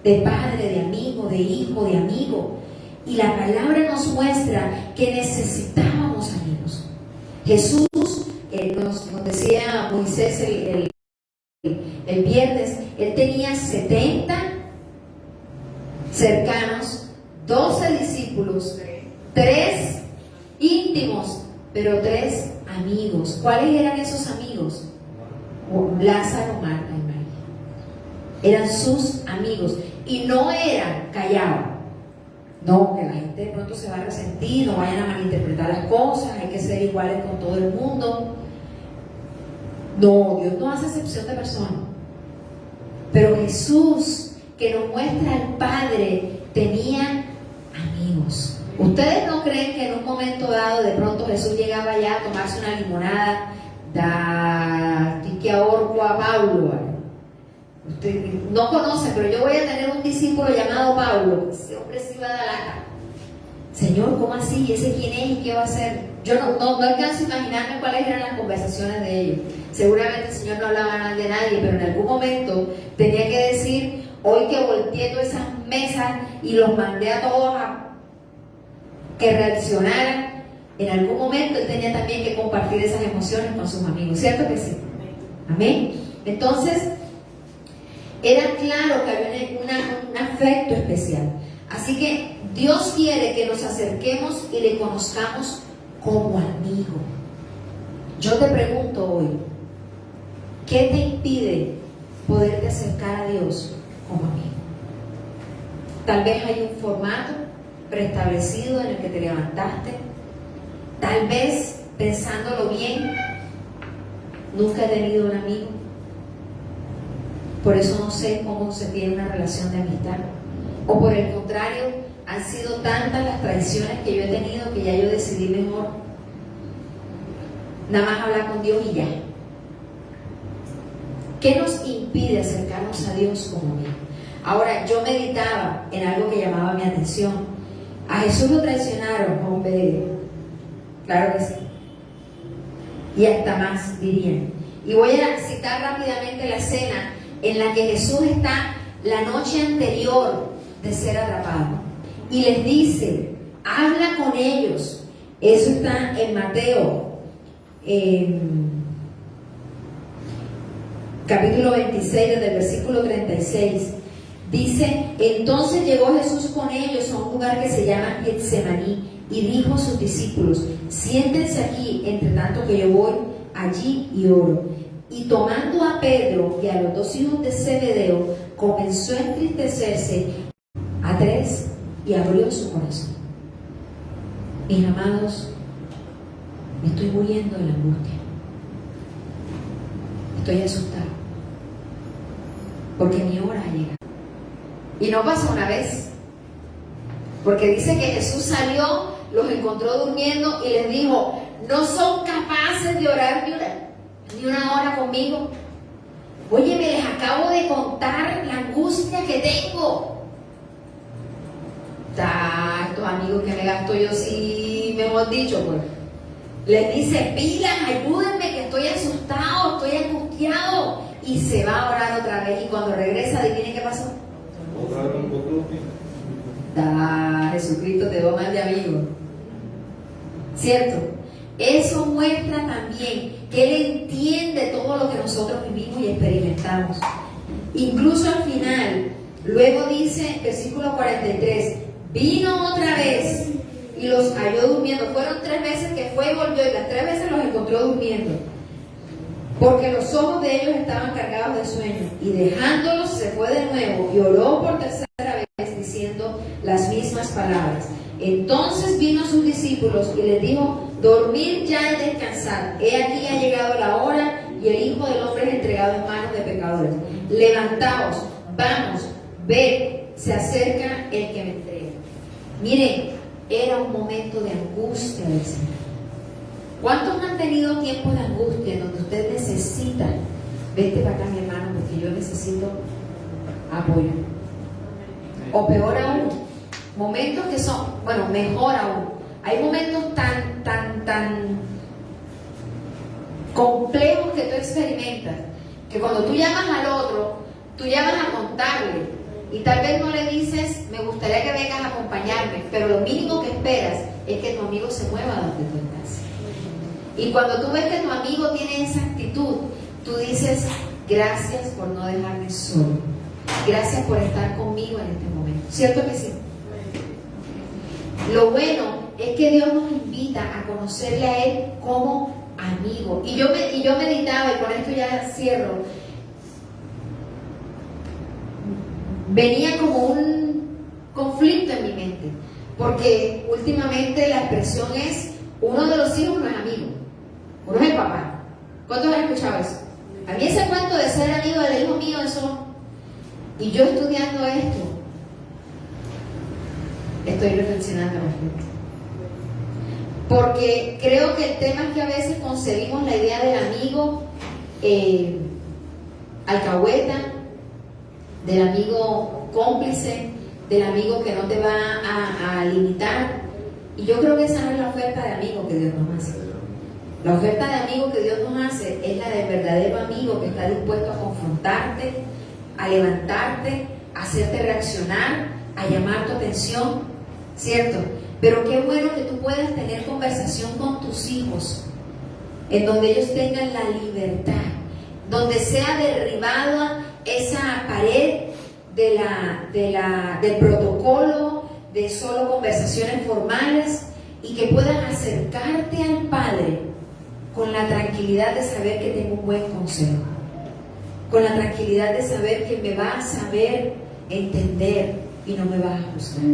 de padre, de amigo, de hijo, de amigo. Y la palabra nos muestra que necesitábamos amigos. Jesús, nos decía Moisés el viernes, él tenía 70 cercanos, 12 discípulos, 3 íntimos, pero 3 amigos. ¿Cuáles eran esos amigos? Lázaro, Marta y María. Eran sus amigos y no eran callados. No, que la gente de pronto se va a resentir, no vayan a malinterpretar las cosas, hay que ser iguales con todo el mundo. No, Dios no hace excepción de personas. Pero Jesús, que nos muestra al Padre, tenía amigos. ¿Ustedes no creen que en un momento dado de pronto Jesús llegaba allá a tomarse una limonada, que ahorco a Pablo? Usted no conoce, pero yo voy a tener un discípulo llamado Pablo. Ese hombre sí va a dar lata. Señor, ¿cómo así? ¿Y ese quién es y qué va a hacer? Yo no alcanzo a imaginarme cuáles eran las conversaciones de ellos. Seguramente el Señor no hablaba mal de nadie, pero en algún momento tenía que decir, hoy que volteé todas esas mesas y los mandé a todos a que reaccionaran, en algún momento él tenía también que compartir esas emociones con sus amigos. ¿Cierto que sí? Amén. Entonces, era claro que había un afecto especial. Así que Dios quiere que nos acerquemos y le conozcamos como amigo. Yo te pregunto hoy, ¿qué te impide poderte acercar a Dios como amigo? Tal vez hay un formato preestablecido en el que te levantaste. Tal vez, pensándolo bien, Nunca he tenido un amigo. Por eso no sé cómo se tiene una relación de amistad. O por el contrario, han sido tantas las traiciones que yo he tenido que ya yo decidí mejor nada más hablar con Dios y ya. ¿Qué nos impide acercarnos a Dios como amigo? Ahora, yo meditaba en algo que llamaba mi atención. A Jesús lo traicionaron, hombre. Claro que sí. Y hasta más, dirían. Y voy a citar rápidamente la escena en la que Jesús está la noche anterior de ser atrapado. Y les dice, habla con ellos. Eso está en Mateo, capítulo 26, desde el versículo 36. Dice, entonces llegó Jesús con ellos a un lugar que se llama Getsemaní y dijo a sus discípulos, siéntense aquí, entre tanto que yo voy allí y oro. Y tomando a Pedro y a los dos hijos de Zebedeo, comenzó a entristecerse a tres y abrió su corazón. Mis amados, me estoy muriendo de la angustia. Estoy asustado porque mi hora ha llegado. Y no pasó una vez, porque dice que Jesús salió, los encontró durmiendo y les dijo, no son capaces de orar ni una hora conmigo. Oye, me les acabo de contar la angustia que tengo. Estos amigos que me gasto yo, sí, mejor dicho, pues. Les dice, pilas, ayúdenme que estoy asustado, estoy angustiado. Y se va a orar otra vez. Y cuando regresa, adivinen qué pasó. Jesucristo te dio más de amigo. ¿Cierto? Eso muestra también que Él entiende todo lo que nosotros vivimos y experimentamos. Incluso al final, luego dice, versículo 43, vino otra vez y los halló durmiendo. Fueron 3 veces que fue y volvió, y las 3 veces los encontró durmiendo, porque los ojos de ellos estaban cargados de sueño. Y dejándolos se fue de nuevo y oró por tercera vez diciendo las mismas palabras. Entonces vino a sus discípulos y les dijo, dormid ya y descansad. He aquí ha llegado la hora y el Hijo del Hombre es entregado en manos de pecadores. Levantaos, vamos, ved, se acerca el que me entrega. Miren, era un momento de angustia del Señor. ¿Cuántos han tenido tiempos de angustia donde usted necesita, vete para acá mi hermano porque yo necesito apoyo? O peor aún, momentos que son, bueno, mejor aún, hay momentos tan complejos que tú experimentas, que cuando tú llamas al otro, tú llamas a contarle, y tal vez no le dices, me gustaría que vengas a acompañarme, pero lo mínimo que esperas es que tu amigo se mueva donde tú estás. Y cuando tú ves que tu amigo tiene esa actitud, tú dices, gracias por no dejarme solo, gracias por estar conmigo en este momento. ¿Cierto que sí? Lo bueno es que Dios nos invita a conocerle a Él como amigo. Y yo meditaba, y con esto ya cierro, venía como un conflicto en mi mente, porque últimamente la expresión es, uno de los hijos no es amigo, uno es el papá. ¿Cuántos han escuchado eso? A mí ese cuento de ser amigo del hijo mío, eso, y yo estudiando esto, estoy reflexionando al respecto. Porque creo que el tema es que a veces concebimos la idea del amigo alcahueta, del amigo cómplice, del amigo que no te va a limitar. Y yo creo que esa no es la oferta de amigo que Dios nos hace. La oferta de amigo que Dios nos hace es la del verdadero amigo que está dispuesto a confrontarte, a levantarte, a hacerte reaccionar, a llamar tu atención, ¿cierto? Pero qué bueno que tú puedas tener conversación con tus hijos, en donde ellos tengan la libertad, donde sea derribada esa pared del protocolo, de solo conversaciones formales, y que puedan acercarte al Padre con la tranquilidad de saber que tengo un buen consejo, con la tranquilidad de saber que me vas a saber entender y no me vas a juzgar.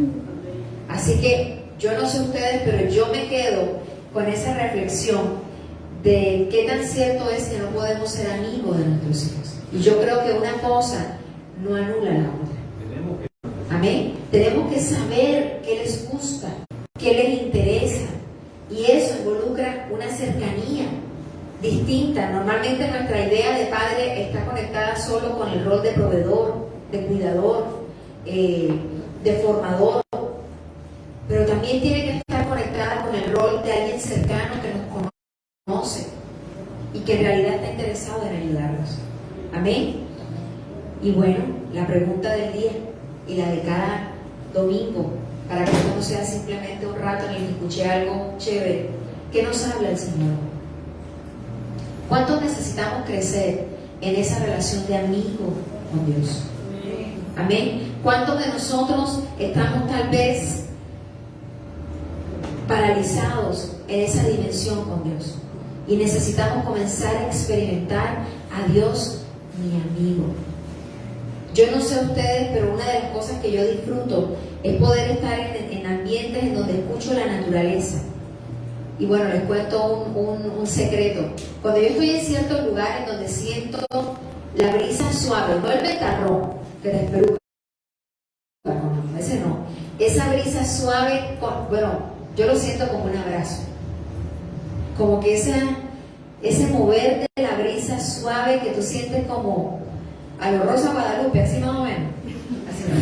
Así que yo no sé ustedes, pero yo me quedo con esa reflexión de qué tan cierto es que no podemos ser amigos de nuestros hijos. Y yo creo que una cosa no anula la otra. Amén. Tenemos que saber qué les gusta, qué les interesa. Y eso involucra una cercanía distinta. Normalmente nuestra idea de padre está conectada solo con el rol de proveedor, de cuidador, de formador. Pero también tiene que estar conectada con el rol de alguien cercano que nos conoce y que en realidad está interesado en ayudarnos. Amén. Y bueno, la pregunta del día y la de cada domingo, para que esto no sea simplemente un rato en el que escuché algo chévere. ¿Qué nos habla el Señor? ¿Cuánto necesitamos crecer en esa relación de amigo con Dios? Amén. ¿Cuántos de nosotros estamos tal vez paralizados en esa dimensión con Dios? Y necesitamos comenzar a experimentar a Dios, mi amigo. Yo no sé ustedes, pero una de las cosas que yo disfruto es poder estar en ambientes en donde escucho la naturaleza. Y bueno, les cuento un secreto. Cuando yo estoy en ciertos lugares donde siento la brisa suave, no el ventarrón que te despeluca, no, ese no. Esa brisa suave, bueno, yo lo siento como un abrazo. Como que ese mover de la brisa suave que tú sientes como a lo Rosa Guadalupe, así más o menos. Así no.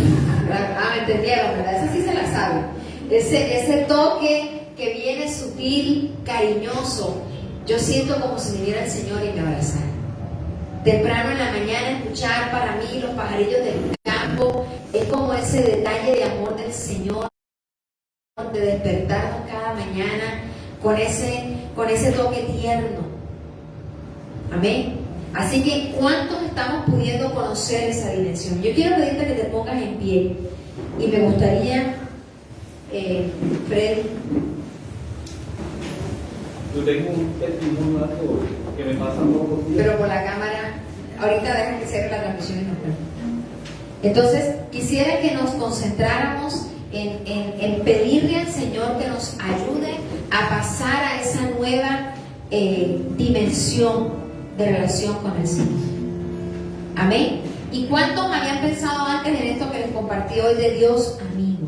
Me entendieron, ¿verdad? Esa sí se la sabe. Ese toque que viene sutil, cariñoso. Yo siento como si viniera el Señor y me abrazara. Temprano en la mañana escuchar para mí los pajarillos del campo es como ese detalle de amor del Señor, de despertarnos cada mañana con ese toque tierno. Amén. Así que, ¿cuántos estamos pudiendo conocer esa dimensión? Yo quiero pedirte que te pongas en pie y me gustaría, Freddy. Yo tengo un testimonio que me pasa poco tiempo. Pero por la cámara, ahorita deja que cierre la transmisión y nos vemos. Entonces, quisiera que nos concentráramos en pedirle al Señor que nos ayude a pasar a esa nueva dimensión de relación con el Señor. Amén. ¿Y cuántos habían pensado antes en esto que les compartí hoy de Dios amigo?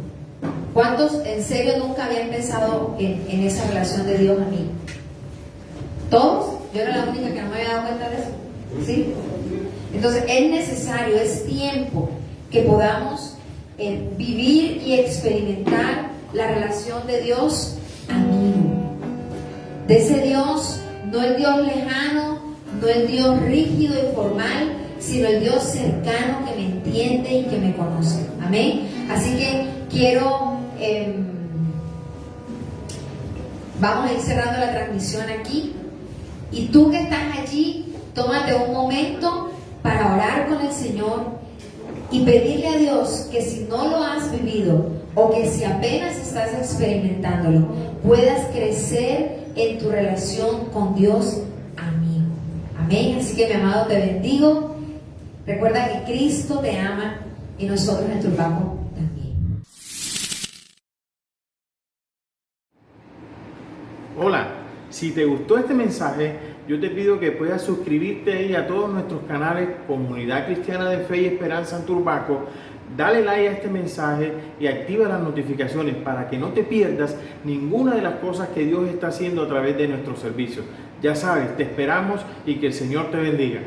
¿Cuántos en serio nunca habían pensado en esa relación de Dios amigo? ¿Todos? Yo era la única que no me había dado cuenta de eso. ¿Sí? Entonces es necesario, es tiempo que podamos vivir y experimentar la relación de Dios amigo. De ese Dios, no el Dios lejano, no el Dios rígido y formal, sino el Dios cercano que me entiende y que me conoce. Amén. Así que quiero, vamos a ir cerrando la transmisión aquí. Y tú que estás allí, tómate un momento para orar con el Señor y pedirle a Dios que si no lo has vivido o que si apenas estás experimentándolo, puedas crecer en tu relación con Dios amigo. Amén. Así que, mi amado, te bendigo. Recuerda que Cristo te ama y nosotros en tu Paco también. Hola, si te gustó este mensaje, yo te pido que puedas suscribirte ahí a todos nuestros canales Comunidad Cristiana de Fe y Esperanza en Turbaco. Dale like a este mensaje y activa las notificaciones para que no te pierdas ninguna de las cosas que Dios está haciendo a través de nuestros servicios. Ya sabes, te esperamos y que el Señor te bendiga.